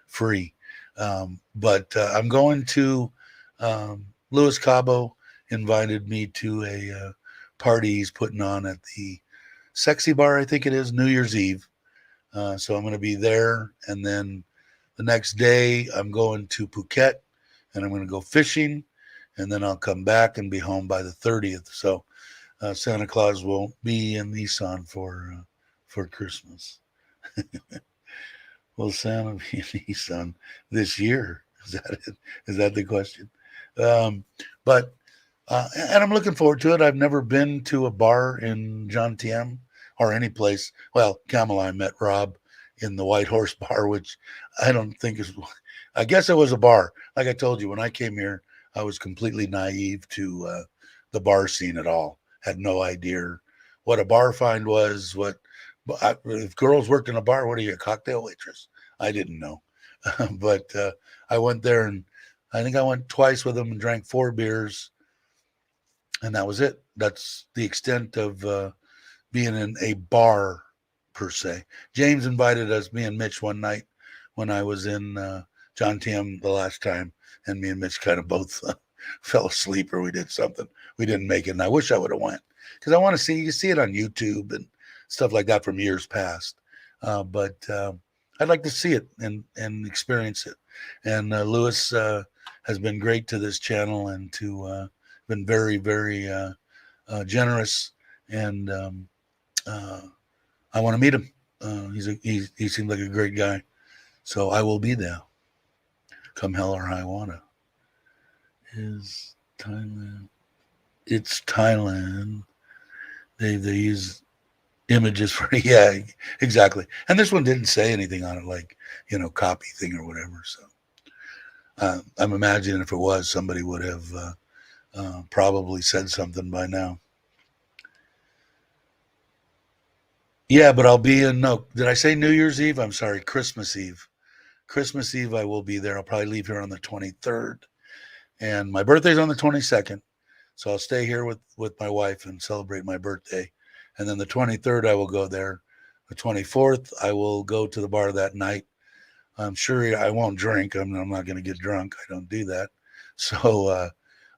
free. But I'm going to Louis Cabo invited me to a party he's putting on at the Sexy Bar, I think it is, New Year's Eve. So I'm going to be there, and then the next day I'm going to Phuket, and I'm going to go fishing, and then I'll come back and be home by the 30th. So Santa Claus won't be in Nissan for Christmas. Will Santa be in Nissan this year? Is that it? Is that the question? But and I'm looking forward to it. I've never been to a bar in John Tiem or any place. Well, Kamala, I met Rob in the White Horse Bar, which I don't think is. I guess it was a bar. Like I told you, when I came here, I was completely naive to the bar scene at all. Had no idea what a bar find was. If girls worked in a bar, what are you, a cocktail waitress? I didn't know, but I went there, and I think I went twice with them and drank 4 beers, and that was it. That's the extent of being in a bar per se. James invited us, me and Mitch, one night when I was in John Tiem the last time, and me and Mitch kind of both fell asleep, or we did something. We didn't make it, and I wish I would have went, because I want to see. You see it on YouTube and stuff like that from years past, but I'd like to see it and experience it. And Lewis has been great to this channel, and to been very, very generous, and I want to meet him. He seems like a great guy, so I will be there, come hell or high water. Is Thailand? It's Thailand. They use images for yeah, exactly. And this one didn't say anything on it, like copy thing or whatever. So I'm imagining if it was, somebody would have probably said something by now. Yeah, but I'll be in. No, did I say New Year's Eve? I'm sorry, Christmas Eve. Christmas Eve, I will be there. I'll probably leave here on the 23rd, and my birthday's on the 22nd. So I'll stay here with my wife and celebrate my birthday. And then the 23rd, I will go there. The 24th, I will go to the bar that night. I'm sure I won't drink. I'm not going to get drunk. I don't do that. So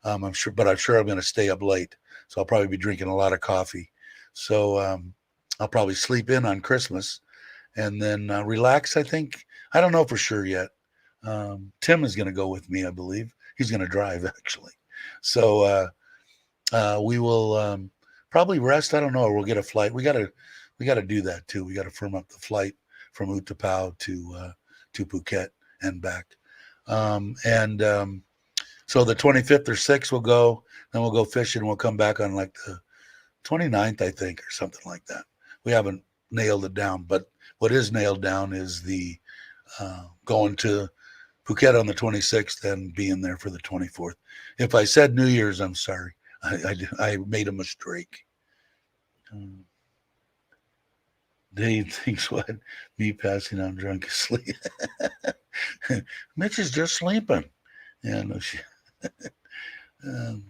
I'm sure, but I'm sure I'm going to stay up late. So I'll probably be drinking a lot of coffee. So I'll probably sleep in on Christmas and then relax, I think. I don't know for sure yet. Tim is going to go with me, I believe. He's going to drive, actually. So we will probably rest. I don't know, or we'll get a flight. We got to do that too. We got to firm up the flight from Utapao to Phuket and back. So the 25th or 6th we'll go. Then we'll go fishing. We'll come back on like the 29th, I think, or something like that. We haven't nailed it down, but what is nailed down is the going to Phuket on the 26th and being there for the 24th. If I said New Year's, I'm sorry. I made a mistake. Dave thinks what? Me passing out drunk asleep. Mitch is just sleeping. Yeah, no shit. Um,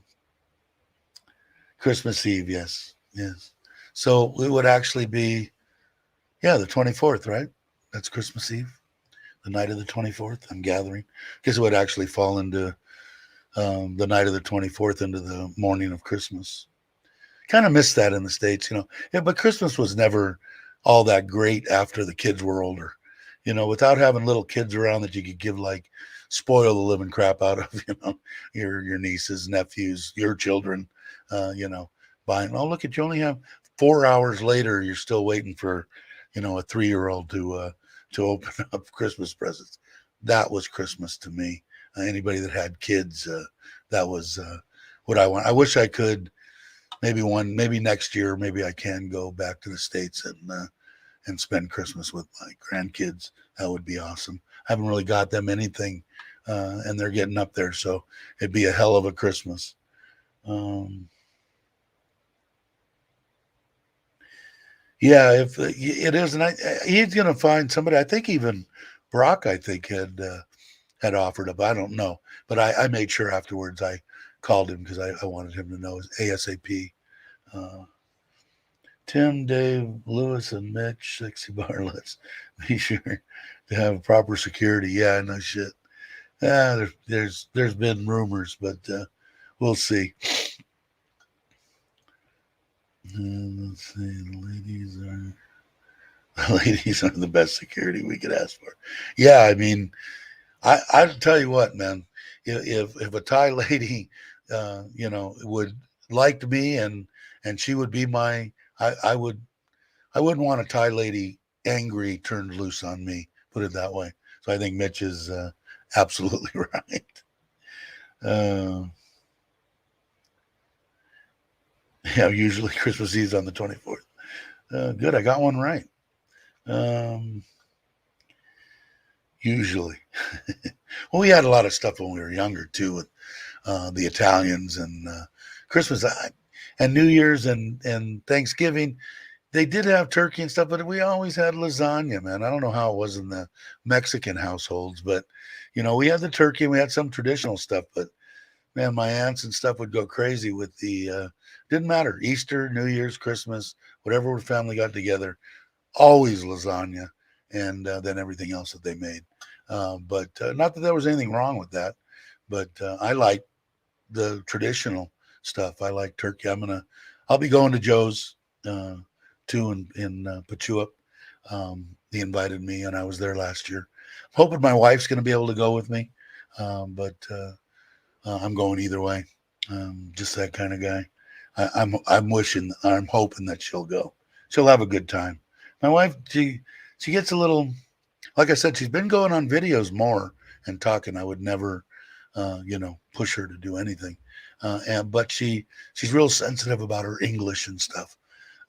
Christmas Eve, yes. Yes. So it would actually be, yeah, the 24th, right? That's Christmas Eve, the night of the 24th. I'm gathering. Because it would actually fall into the night of the 24th into the morning of Christmas. Kind of missed that in the States, you know. Yeah, but Christmas was never all that great after the kids were older. You know, without having little kids around that you could give like spoil the living crap out of, you know, your nieces, nephews, your children, you know, buying. Oh, look at you only have 4 hours later. You're still waiting for, you know, a 3-year-old to open up Christmas presents. That was Christmas to me. Anybody that had kids, that was what I want. I wish I could maybe next year, maybe I can go back to the States and spend Christmas with my grandkids. That would be awesome. I haven't really got them anything, and they're getting up there, so it'd be a hell of a Christmas. Yeah, if it is, and he's gonna find somebody. I think even Brock, I think had offered up. I don't know, but I made sure afterwards I called him because I wanted him to know ASAP. Uh, Tim, Dave, Lewis, and Mitch, 60 bar. Let's be sure to have proper security. Yeah, no shit. Yeah, there's been rumors, but we'll see. Let's see. The ladies are the best security we could ask for. Yeah, I mean, I tell you what, man. If a Thai lady, you know, would liked me and she would be my, I would I wouldn't want a Thai lady angry turned loose on me. Put it that way. So I think Mitch is absolutely right. Uh, yeah, usually Christmas Eve's on the 24th. Good, I got one right. Um, usually. Well, we had a lot of stuff when we were younger too, with the Italians and Christmas and New Year's and Thanksgiving. They did have turkey and stuff, but we always had lasagna, man. I don't know how it was in the Mexican households, but you know, we had the turkey and we had some traditional stuff, but man, my aunts and stuff would go crazy with the didn't matter. Easter, New Year's, Christmas, whatever family got together, always lasagna and then everything else that they made. But not that there was anything wrong with that, but I like the traditional stuff. I like turkey. I'll be going to Joe's uh, too in Pachuap. He invited me, and I was there last year. I'm hoping my wife's going to be able to go with me, but I'm going either way. Just that kind of guy. I'm hoping that she'll go. She'll have a good time. My wife, she gets a little, like I said, she's been going on videos more and talking. I would never, you know, push her to do anything. But she's real sensitive about her English and stuff.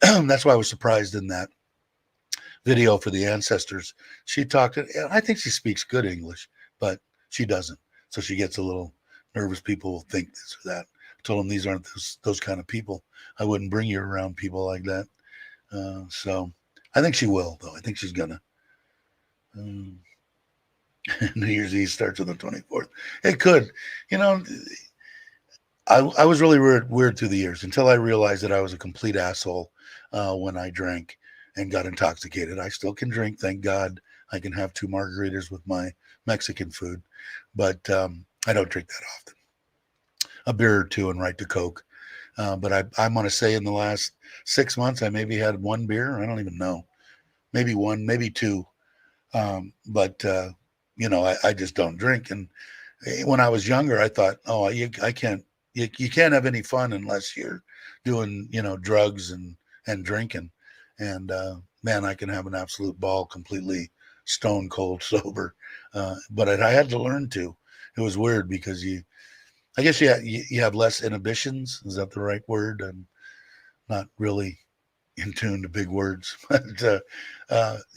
That's why I was surprised in that video for the ancestors. She talked. I think she speaks good English, but she doesn't. So she gets a little nervous. People will think this or that. I told them these aren't those kind of people. I wouldn't bring you around people like that. So I think she will, though. I think she's gonna. Um, New Year's Eve starts on the 24th. It could, you know. I was really weird through the years until I realized that I was a complete asshole when I drank and got intoxicated. I still can drink, thank God. I can have 2 margaritas with my Mexican food, but I don't drink that often. A beer or two and right to Coke. But I'm going to say in the last 6 months, I maybe had 1 beer. I don't even know. Maybe one, maybe two. But, you know, I just don't drink. And when I was younger, I thought, oh, I can't, you can't have any fun unless you're doing, you know, drugs and drinking. And man, I can have an absolute ball completely stone cold sober. But I had to learn to. It was weird because I guess you have less inhibitions. Is that the right word? I'm not really in tune to big words, but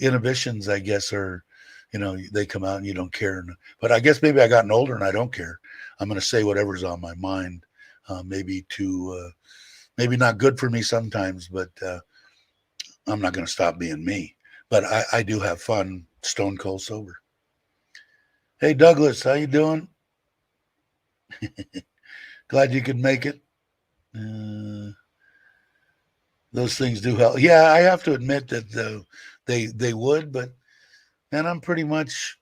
inhibitions, I guess, are, you know, they come out and you don't care. But I guess maybe I gotten older and I don't care. I'm going to say whatever's on my mind. Maybe not good for me sometimes, but I'm not going to stop being me, but I do have fun stone cold sober. Hey, Douglas, how you doing? Glad you could make it. Those things do help. Yeah, I have to admit that they would, but man, I'm pretty much,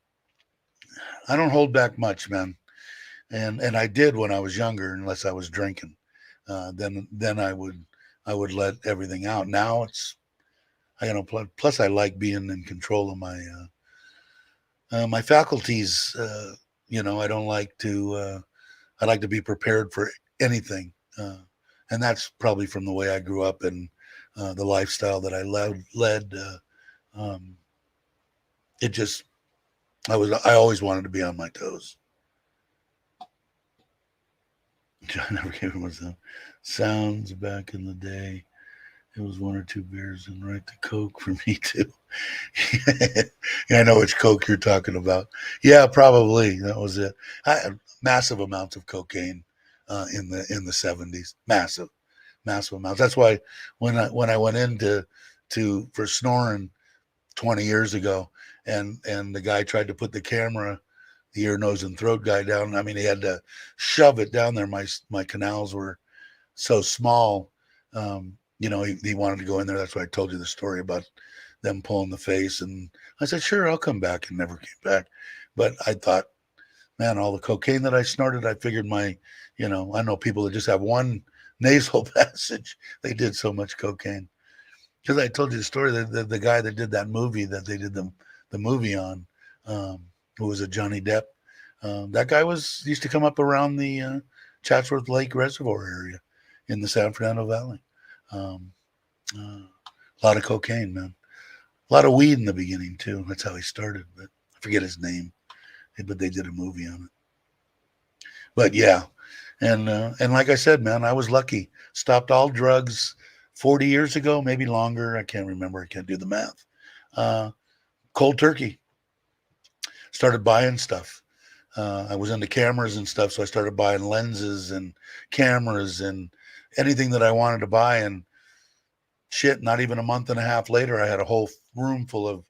I don't hold back much, man. And I did when I was younger, unless I was drinking. Then I would let everything out. Now it's, plus I like being in control of my faculties. I don't like to. I like to be prepared for anything, and that's probably from the way I grew up and the lifestyle that I led. It just, I always wanted to be on my toes. I never gave him myself. Sounds back in the day. It was one or two beers and right to Coke for me too. Yeah, I know which Coke you're talking about. Yeah, probably that was it. I had massive amounts of cocaine in the 70s. Massive amounts. That's why when I went into for snoring 20 years ago, and the guy tried to put the camera, the ear, nose, and throat guy down. I mean, he had to shove it down there. My canals were so small. He wanted to go in there. That's why I told you the story about them pulling the face. And I said, sure, I'll come back, and never came back. But I thought, man, all the cocaine that I snorted, I figured I know people that just have one nasal passage. They did so much cocaine. Because I told you the story that the guy that did that movie that they did the movie on, who was a Johnny Depp. That guy used to come up around the Chatsworth Lake Reservoir area in the San Fernando Valley. A lot of cocaine, man. A lot of weed in the beginning too. That's how he started. But I forget his name. But they did a movie on it. But yeah, and like I said, man, I was lucky. Stopped all drugs 40 years ago, maybe longer. I can't remember. I can't do the math. Cold turkey. Started buying stuff. I was into cameras and stuff, so I started buying lenses and cameras and anything that I wanted to buy. And shit, not even a month and a half later, I had a whole room full of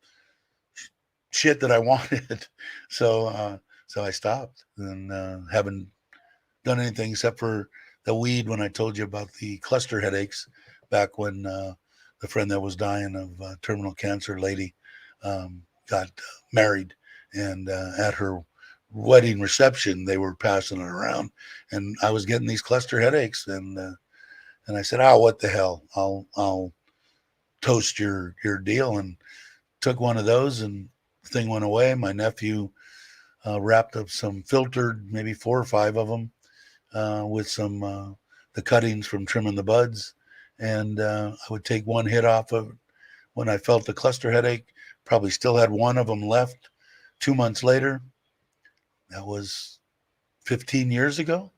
shit that I wanted. So I stopped and haven't done anything except for the weed when I told you about the cluster headaches back when the friend that was dying of terminal cancer lady got married, and at her wedding reception they were passing it around, and I was getting these cluster headaches, and I said, oh, what the hell, I'll toast your deal, and took one of those, and the thing went away. My nephew wrapped up some filtered, maybe 4 or 5 of them, with some the cuttings from trimming the buds, and I would take one hit off of it. When I felt the cluster headache, probably still had one of them left 2 months later. That was 15 years ago,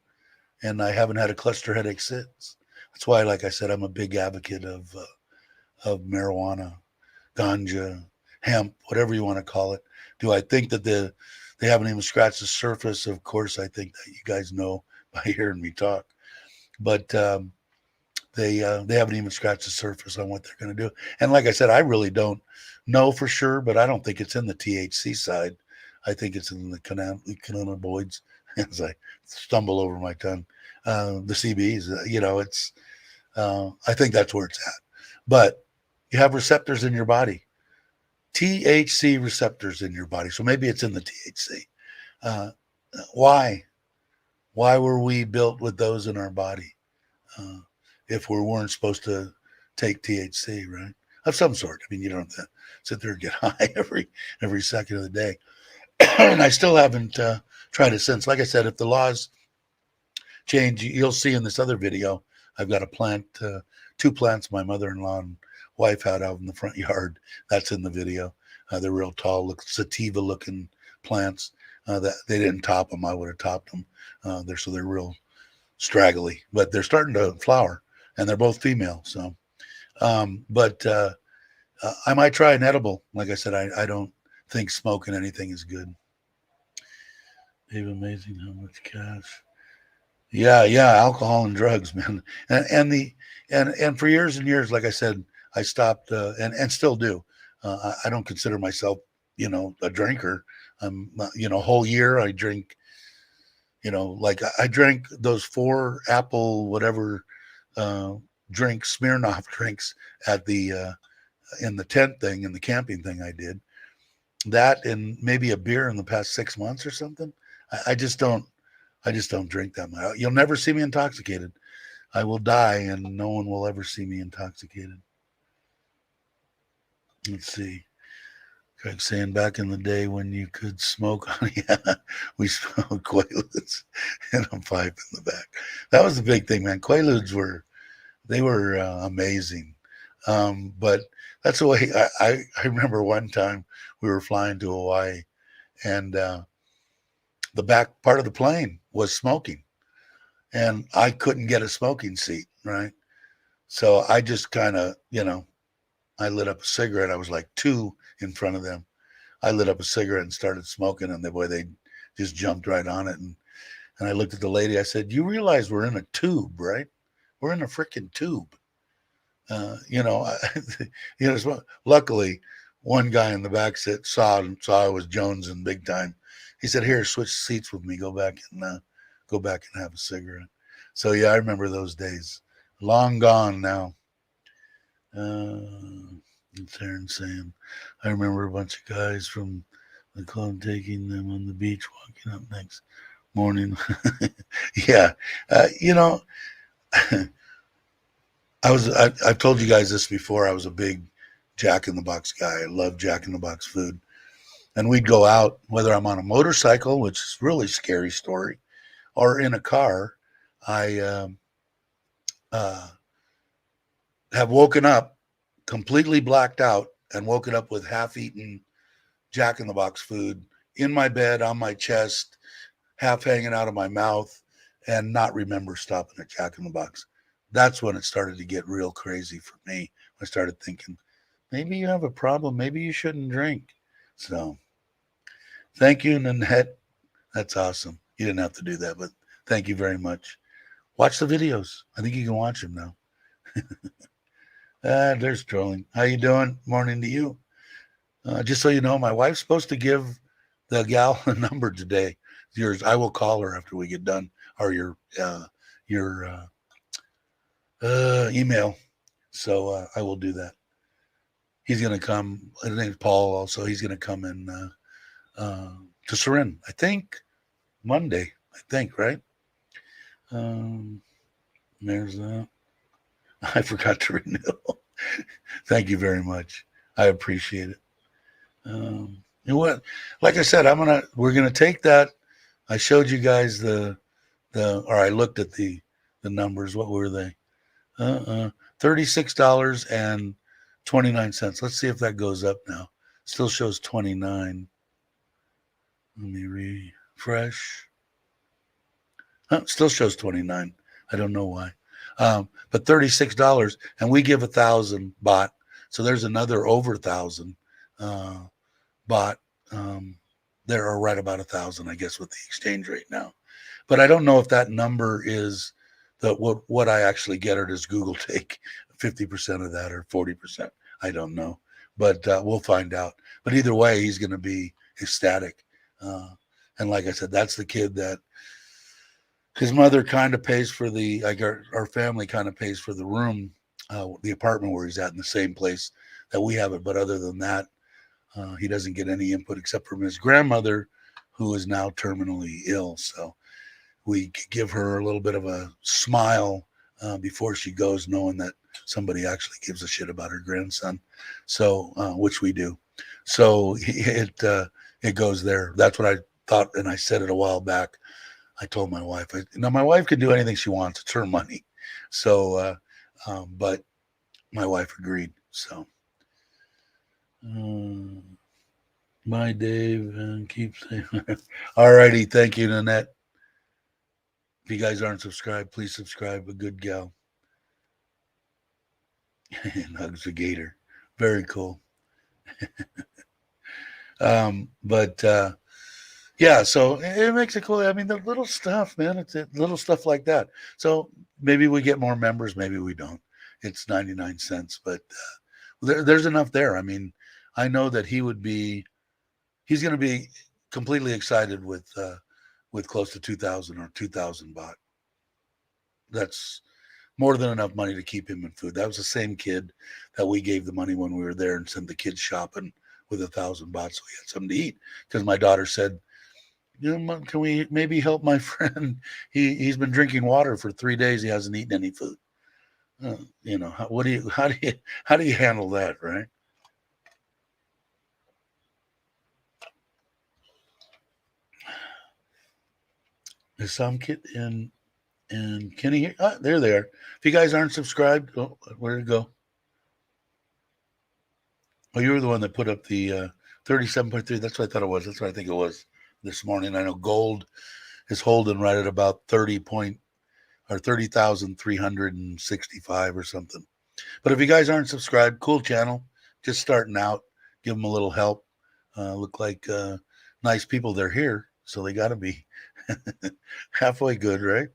and I haven't had a cluster headache since. That's why, like I said, I'm a big advocate of marijuana, ganja, hemp, whatever you want to call it. Do I think that they haven't even scratched the surface? Of course, I think that you guys know by hearing me talk, but they haven't even scratched the surface on what they're going to do. And like I said, I really don't know for sure, but I don't think it's in the THC side. I think it's in the cannabinoids, as I stumble over my tongue. The CBs, it's. I think that's where it's at. But you have receptors in your body, THC receptors in your body. So maybe it's in the THC. Why? Why were we built with those in our body if we weren't supposed to take THC, right? Of some sort. I mean, you don't have to sit there and get high every second of the day. And I still haven't tried it since. Like I said, if the laws change, you'll see in this other video, I've got a plant, 2 plants my mother-in-law and wife had out in the front yard. That's in the video. They're real tall, sativa-looking plants. That they didn't top them. I would have topped them. They're real straggly, but they're starting to flower, and they're both female. So, but I might try an edible. Like I said, I don't think smoking anything is good. Even amazing how much cash. Yeah, alcohol and drugs, man. And for years and years, like I said, I stopped and still do. I don't consider myself, a drinker. Whole year I drink, like I drank those 4 apple whatever uh, drinks, Smirnoff drinks at the in the tent thing, in the camping thing I did. That and maybe a beer in the past 6 months or something. I just don't. I just don't drink that much. You'll never see me intoxicated. I will die, and no one will ever see me intoxicated. Let's see. Craig saying back in the day when you could smoke, yeah, we smoked Quaaludes and a pipe in the back. That was the big thing, man. Quaaludes were amazing. But that's the way I remember one time we were flying to Hawaii, and the back part of the plane was smoking, and I couldn't get a smoking seat, right? So I just kind of, I lit up a cigarette. I was like 2 in front of them. I lit up a cigarette and started smoking, and they just jumped right on it. And I looked at the lady. I said, "You realize we're in a tube, right? We're in a freaking tube." Luckily, one guy in the back saw I was Jones and big time. He said, "Here, switch seats with me. Go back and have a cigarette." So yeah, I remember those days. Long gone now. It's Aaron saying, I remember a bunch of guys from the club taking them on the beach, walking up next morning. Yeah, I've told you guys this before. I was a big Jack in the Box guy. I love Jack in the Box food, and we'd go out whether I'm on a motorcycle, which is a really scary story, or in a car. I have woken up completely blacked out and woken up with half-eaten Jack in the Box food in my bed, on my chest, half hanging out of my mouth, and not remember stopping at Jack in the Box. That's when it started to get real crazy for me. I started thinking, maybe you have a problem. Maybe you shouldn't drink. So thank you, Nanette. That's awesome. You didn't have to do that, but thank you very much. Watch the videos. I think you can watch them now. There's trolling. How you doing? Morning to you. Just so you know, my wife's supposed to give the gal a number today. Yours. I will call her after we get done, or your email. So I will do that. He's going to come. His name's Paul. Also, he's going to come in to Surin. I think Monday. I think, right? There's that. I forgot to renew. Thank you very much. I appreciate it. You know what? Like I said, we're gonna take that. I showed you guys or I looked at the numbers. What were they? $36.29. Let's see if that goes up now. Still shows 29. Let me refresh. Still shows 29. I don't know why. But $36, and we give 1,000 baht. So there's another over 1,000 baht. There are right about 1,000, I guess, with the exchange rate now. But I don't know if that number is what I actually get, or does Google take 50% of that or 40%? I don't know, but we'll find out. But either way, he's going to be ecstatic. And like I said, that's the kid that his mother kind of pays for our family kind of pays for the room, the apartment where he's at, in the same place that we have it. But other than that, he doesn't get any input except from his grandmother, who is now terminally ill. So we give her a little bit of a smile before she goes, knowing that somebody actually gives a shit about her grandson. So, which we do. So it goes there. That's what I thought, and I said it a while back. I told my wife, my wife can do anything she wants. It's her money. So, but my wife agreed. So, bye, Dave, and keep saying. All righty. Thank you, Nanette. If you guys aren't subscribed, please subscribe. A good gal. And hugs the gator. Very cool. But yeah, so it makes it cool. I mean, the little stuff, man, it's little stuff like that. So maybe we get more members, maybe we don't. It's 99 cents, but there's enough there. I mean, I know that he's going to be completely excited with close to 2,000 or 2,000 baht. That's more than enough money to keep him in food. That was the same kid that we gave the money when we were there and sent the kids shopping with 1,000 baht so he had something to eat. Because my daughter said, can we maybe help my friend? He's been drinking water for 3 days. He hasn't eaten any food. How do you handle that, right? Is some kid and Kenny here? Ah, there they are. If you guys aren't subscribed, where did it go? Oh, you were the one that put up the 37.3. That's what I thought it was. That's what I think it was this morning. I know gold is holding right at about 30,365 or something. But if you guys aren't subscribed, cool channel, just starting out, give them a little help. Look like nice people. They're here, so they got to be halfway good, right?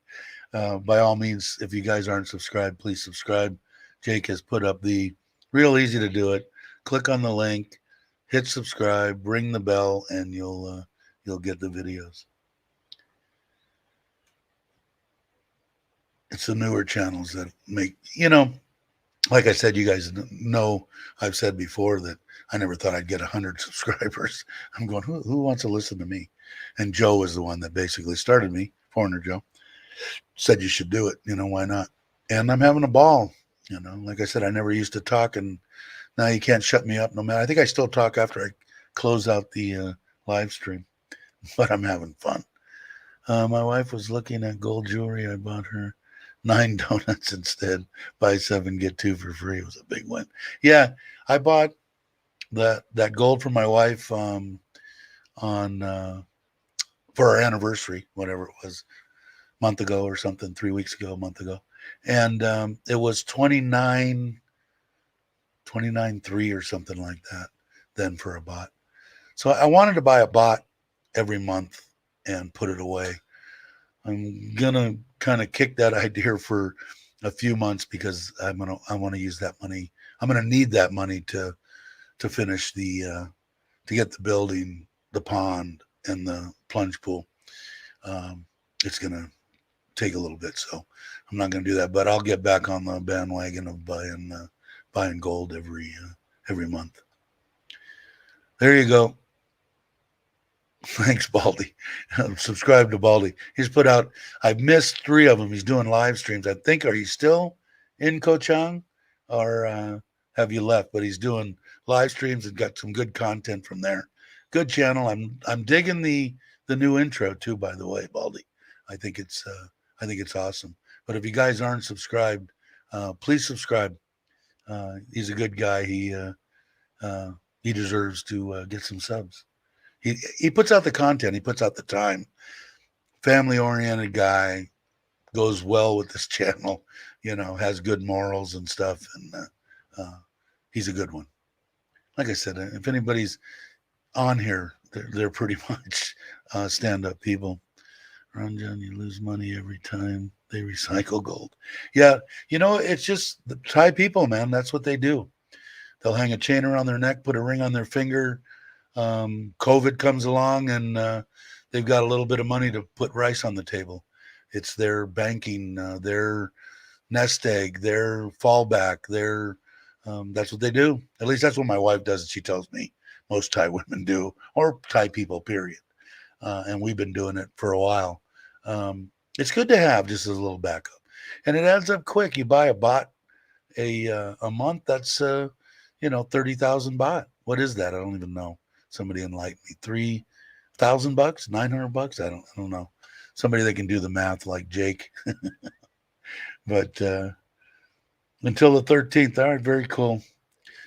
By all means, if you guys aren't subscribed, please subscribe. Jake has put up the real easy to do it. Click on the link, hit subscribe, ring the bell, and you'll get the videos. It's the newer channels that make, like I said, you guys know I've said before that I never thought I'd get 100 subscribers. I'm going, who wants to listen to me? And Joe was the one that basically started me, Foreigner Joe. Said you should do it. Why not? And I'm having a ball. Like I said, I never used to talk, and now you can't shut me up no matter. I think I still talk after I close out the live stream, but I'm having fun. My wife was looking at gold jewelry. I bought her 9 donuts instead. Buy 7, get 2 for free. It was a big win. Yeah, I bought that gold for my wife on for our anniversary, whatever it was, a month ago or something, 3 weeks ago, a month ago, and it was 29.3 or something like that. Then for a baht. So I wanted to buy a baht every month and put it away. I'm gonna kind of kick that idea for a few months because I want to use that money. I'm gonna need that money to finish to get the building, the pond, and the plunge pool. It's gonna take a little bit, so I'm not gonna do that. But I'll get back on the bandwagon of buying gold every month. There you go. Thanks, Baldy. Subscribe to Baldy. He's put out, I've missed 3 of them. He's doing live streams. I think, are you still in Koh Chang or have you left? But he's doing live streams and got some good content from there. Good channel. I'm digging the new intro too, by the way, Baldy. I think it's awesome. But if you guys aren't subscribed, please subscribe. He's a good guy. He deserves to get some subs. He puts out the content. He puts out the time. Family-oriented guy, goes well with this channel, has good morals and stuff, and he's a good one. Like I said, if anybody's on here, they're pretty much stand-up people. Ranjan, you lose money every time they recycle gold. Yeah, it's just the Thai people, man. That's what they do. They'll hang a chain around their neck, put a ring on their finger. COVID comes along and they've got a little bit of money to put rice on the table. It's their banking, their nest egg, their fallback, that's what they do. At least that's what my wife does. And she tells me most Thai women do, or Thai people, period. And we've been doing it for a while. It's good to have just as a little backup, and it adds up quick. You buy a baht a month. That's 30,000 baht. What is that? I don't even know. Somebody enlighten me. $3,000, $900. I don't know. Somebody that can do the math like Jake. But until the 13th. All right, very cool.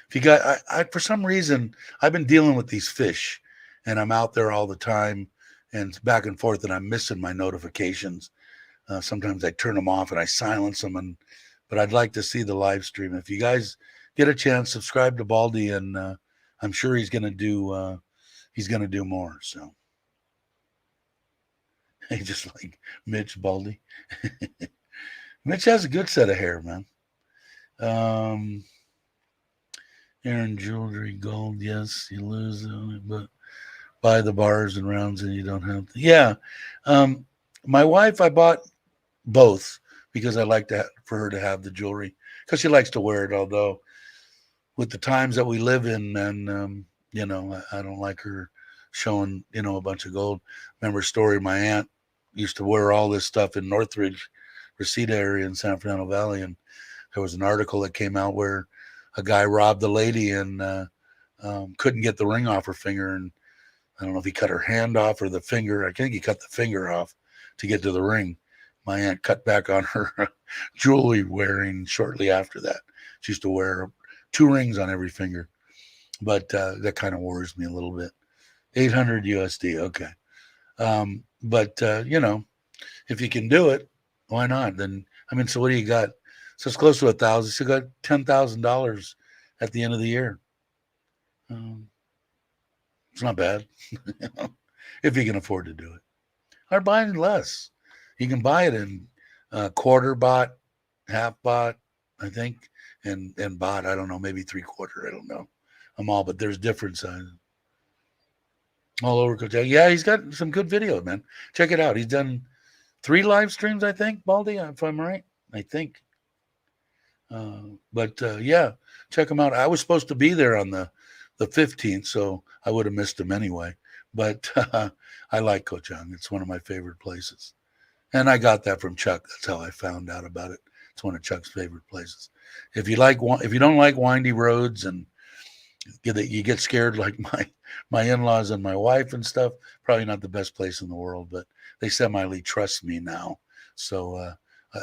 If you got, I for some reason I've been dealing with these fish, and I'm out there all the time, and back and forth, and I'm missing my notifications. Sometimes I turn them off and I silence them, but I'd like to see the live stream. If you guys get a chance, subscribe to Baldy, and I'm sure he's gonna do more. So he just like Mitch Baldy. Mitch has a good set of hair, man. Aaron jewelry, gold, yes, you lose on it, but buy the bars and rounds and you don't have to. Yeah. Um, my wife, I bought both because I like to for her to have the jewelry because she likes to wear it. Although with the times that we live in, and I don't like her showing a bunch of gold. Remember a story? My aunt used to wear all this stuff in Northridge, Reseda area in San Fernando Valley, and there was an article that came out where a guy robbed the lady and couldn't get the ring off her finger, and I don't know if he cut her hand off or the finger. I think he cut the finger off to get to the ring. My aunt cut back on her jewelry wearing shortly after that. She used to wear 2 rings on every finger, but that kind of worries me a little bit. 800 USD, okay. But if you can do it, why not? Then so what do you got? So it's close to 1,000. So you got $10,000 at the end of the year. It's not bad, if you can afford to do it. Or buying less. You can buy it in quarter bought, half bought, I think, and bought. I don't know, maybe 3/4. I don't know them all, but there's different sizes all over. Yeah, he's got some good videos, man. Check it out. He's done 3 live streams, I think, Baldy, if I'm right. I think. But yeah, check him out. I was supposed to be there on the 15th, so I would have missed him anyway. But I like Kochang. It's one of my favorite places. And I got that from Chuck. That's how I found out about it. It's one of Chuck's favorite places. If you don't like windy roads and you get scared like my in-laws and my wife and stuff, probably not the best place in the world, but they semi trust me now. So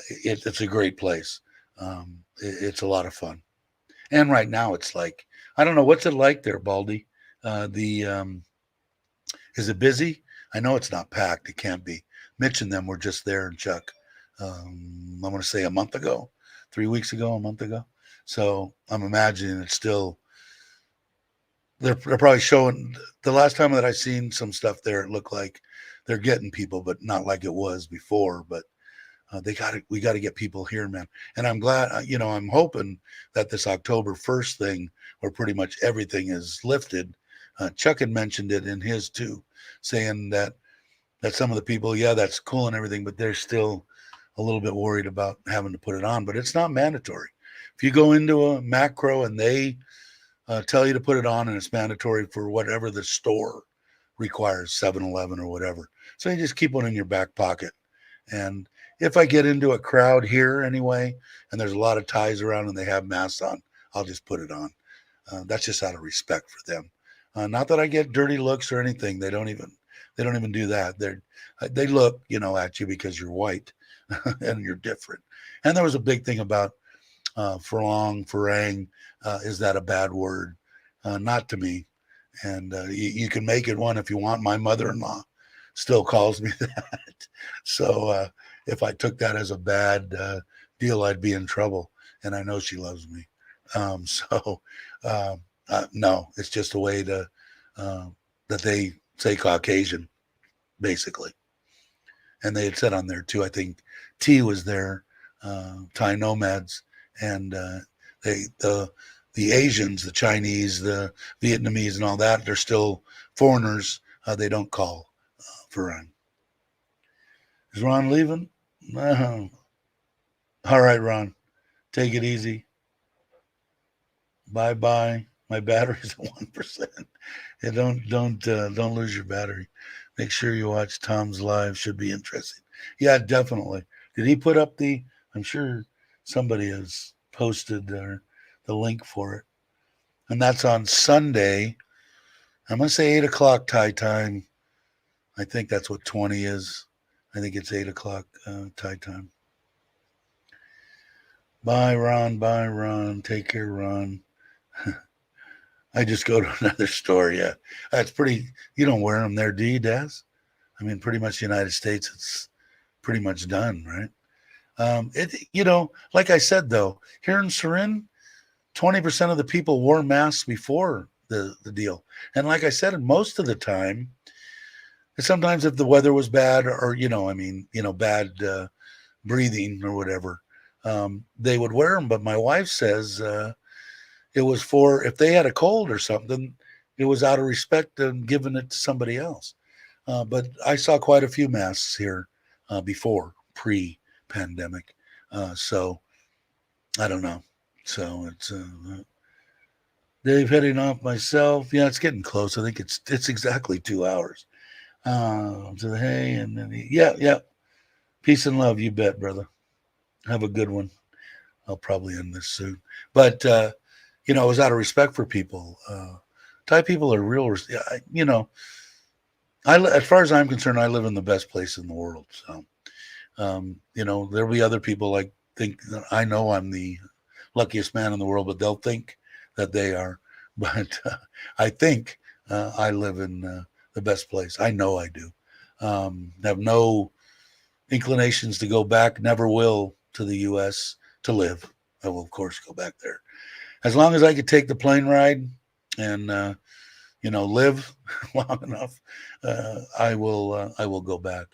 it's a great place. It's a lot of fun. And right now it's like, I don't know, what's it like there, Baldy? Is it busy? I know it's not packed. It can't be. Mitch and them were just there, and Chuck. I want to say a month ago, 3 weeks ago, a month ago. So I'm imagining it's still. They're probably showing. The last time that I seen some stuff there, it looked like they're getting people, but not like it was before. But we got to get people here, man. And I'm glad. I'm hoping that this October 1st thing, where pretty much everything is lifted. Chuck had mentioned it in his too, saying that some of the people, yeah, that's cool and everything, but they're still a little bit worried about having to put it on. But it's not mandatory. If you go into a macro and they tell you to put it on, and it's mandatory for whatever the store requires, 7-Eleven or whatever. So you just keep one in your back pocket. And if I get into a crowd here anyway, and there's a lot of ties around and they have masks on, I'll just put it on. That's just out of respect for them. Not that I get dirty looks or anything. They don't even do that. They look, at you because you're white and you're different. And there was a big thing about farang. Is that a bad word? Not to me. And you can make it one if you want. My mother-in-law still calls me that. So if I took that as a bad deal, I'd be in trouble. And I know she loves me. No, it's just a way to that they say Caucasian, basically. And they had said on there too, I think T was there, Thai nomads, and the Asians, the Chinese, the Vietnamese, and all that, they're still foreigners. They don't call Farang. Is Ron leaving? No. All right, Ron, take it easy. Bye. My battery's at 1%. Yeah, don't lose your battery. Make sure you watch Tom's live. Should be interesting. Yeah, definitely. Did he put up I'm sure somebody has posted the link for it. And that's on Sunday. I'm going to say 8 o'clock Thai time. I think that's what 20 is. I think it's 8 o'clock Thai time. Bye, Ron. Take care, Ron. I just go to another store. Yeah, that's pretty. You don't wear them there, do you, Daz? I mean, pretty much the United States, it's pretty much done, right? Like I said, though, here in Surin, 20% of the people wore masks before the deal. And like I said, most of the time, sometimes if the weather was bad or, bad breathing or whatever, they would wear them. But my wife says, It was for if they had a cold or something, it was out of respect and giving it to somebody else. But I saw quite a few masks here before pre-pandemic, so I don't know. So it's Dave heading off myself. Yeah, it's getting close. I think it's exactly 2 hours. To the hay and then yeah. Peace and love, you bet, brother. Have a good one. I'll probably end this soon, but it was out of respect for people. Thai people are real. As far as I'm concerned, I live in the best place in the world. So, there'll be other people like think I know I'm the luckiest man in the world, but they'll think that they are. But I think I live in the best place. I know I do. Have no inclinations to go back. Never will to the U.S. to live. I will, of course, go back there as long as I could take the plane ride and live long enough. I will go back.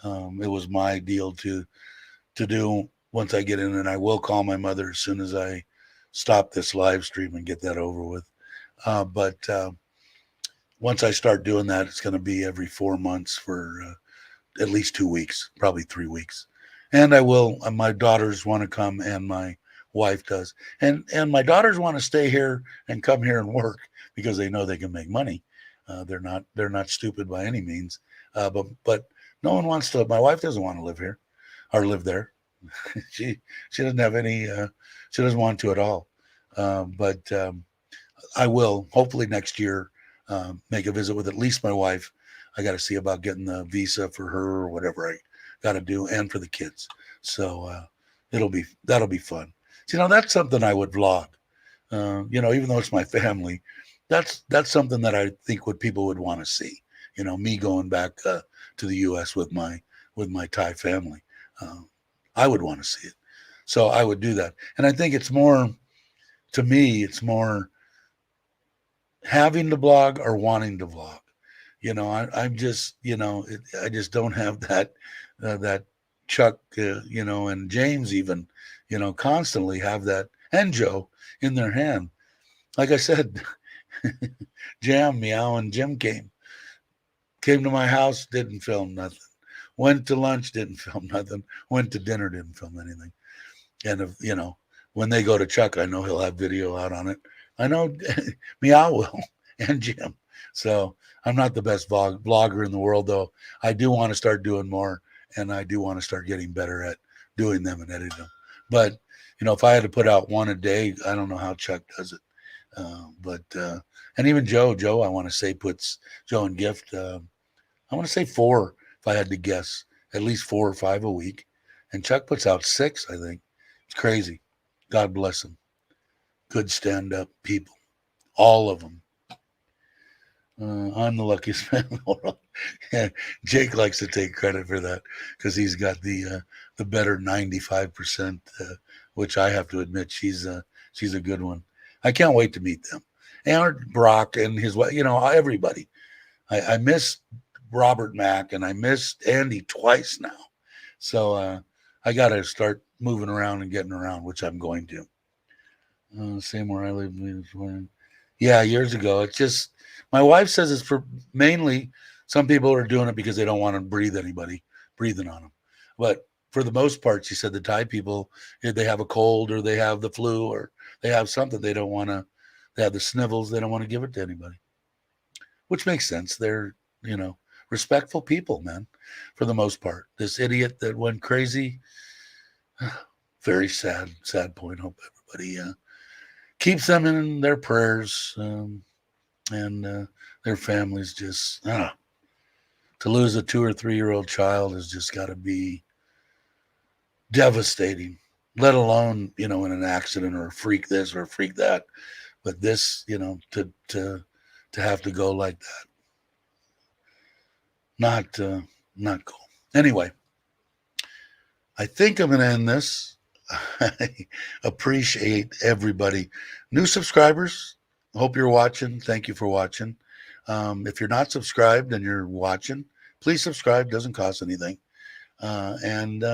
It was my deal to do once I get in, and I will call my mother as soon as I stop this live stream and get that over with. But once I start doing that, it's going to be every 4 months for at least 2 weeks, probably 3 weeks. And I will. My daughters want to come, and my wife does, and my daughters want to stay here and come here and work because they know they can make money. They're not stupid by any means. But no one wants to. My wife doesn't want to live here or live there. she doesn't have any. She doesn't want to at all. But I will hopefully next year make a visit with at least my wife. I got to see about getting the visa for her or whatever I got to do, and for the kids. So that'll be fun. So, that's something I would vlog. Even though it's my family, that's something that I think what people would want to see. Me going back to the U.S. with my Thai family. I would want to see it, so I would do that. And I think it's more, to me, it's more having to vlog or wanting to vlog. I'm just, I just don't have that Chuck, and James even, constantly have that, and Joe in their hand. Like I said, Jam, Meow, and Jim came to my house, didn't film nothing. Went to lunch, didn't film nothing. Went to dinner, didn't film anything. And if when they go to Chuck, I know he'll have video out on it. I know Meow will and Jim. So I'm not the best vlogger in the world, though. I do want to start doing more, and I do want to start getting better at doing them and editing them. But if I had to put out one a day, I don't know how Chuck does it. And even Joe, I want to say puts Joe and Gift. I want to say 4, if I had to guess, at least 4 or 5 a week. And Chuck puts out 6, I think. It's crazy. God bless them. Good stand-up people, all of them. I'm the luckiest man in the world. Yeah, Jake likes to take credit for that because he's got the better 95%, which I have to admit she's a good one. I can't wait to meet them. And Brock and his wife, everybody. I miss Robert Mack and I missed Andy twice now. So I got to start moving around and getting around, which I'm going to. Same where I live. Yeah, years ago. It's just, my wife says it's for mainly, some people are doing it because they don't want to breathe anybody breathing on them. But for the most part, she said the Thai people, if they have a cold or they have the flu or they have something, they have the snivels, they don't want to give it to anybody. Which makes sense. They're, respectful people, man, for the most part. This idiot that went crazy, very sad point. Hope everybody keeps them in their prayers, and their families. Just to lose a 2 or 3-year-old child has just got to be devastating, let alone in an accident or a freak this or a freak that. But this, to have to go like that, not cool. Anyway, I think I'm going to end this. I appreciate everybody. New subscribers, hope you're watching. Thank you for watching. If you're not subscribed and you're watching, please subscribe. Doesn't cost anything. And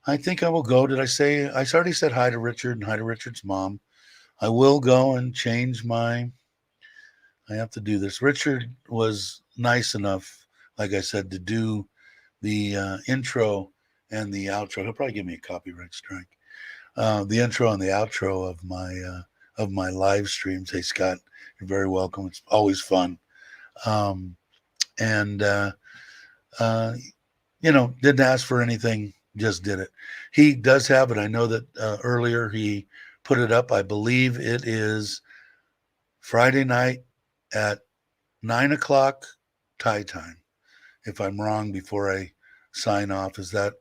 I think I will go. Did I say? I already said hi to Richard and hi to Richard's mom. I will go and change my. I have to do this. Richard was nice enough, like I said, to do the intro and the outro. He'll probably give me a copyright strike. The intro and the outro of my live streams. Hey Scott, you're very welcome. It's always fun. Um, and uh, didn't ask for anything, just did it. He does have it. I know that earlier he put it up. I believe it is Friday night at 9 o'clock Thai time. If I'm wrong, before I sign off, is that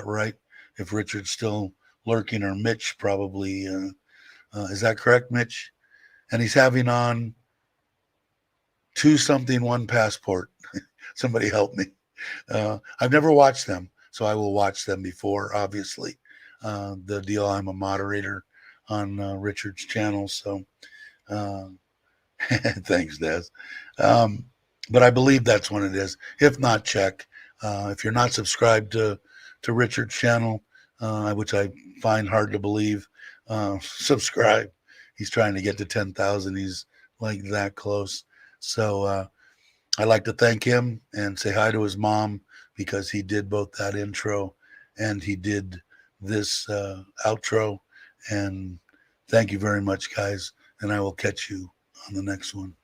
right? If Richard's still lurking, or Mitch probably, is that correct, Mitch? And he's having on two something, one passport. Somebody help me. I've never watched them, so I will watch them before, obviously. The deal, I'm a moderator on Richard's channel, so uh, thanks, Des. Um, but I believe that's when it is. If not, check. If you're not subscribed to Richard's channel, which I find hard to believe, subscribe. He's trying to get to 10,000. He's like that close. So I'd like to thank him and say hi to his mom, because he did both that intro and he did this outro. And thank you very much, guys. And I will catch you on the next one.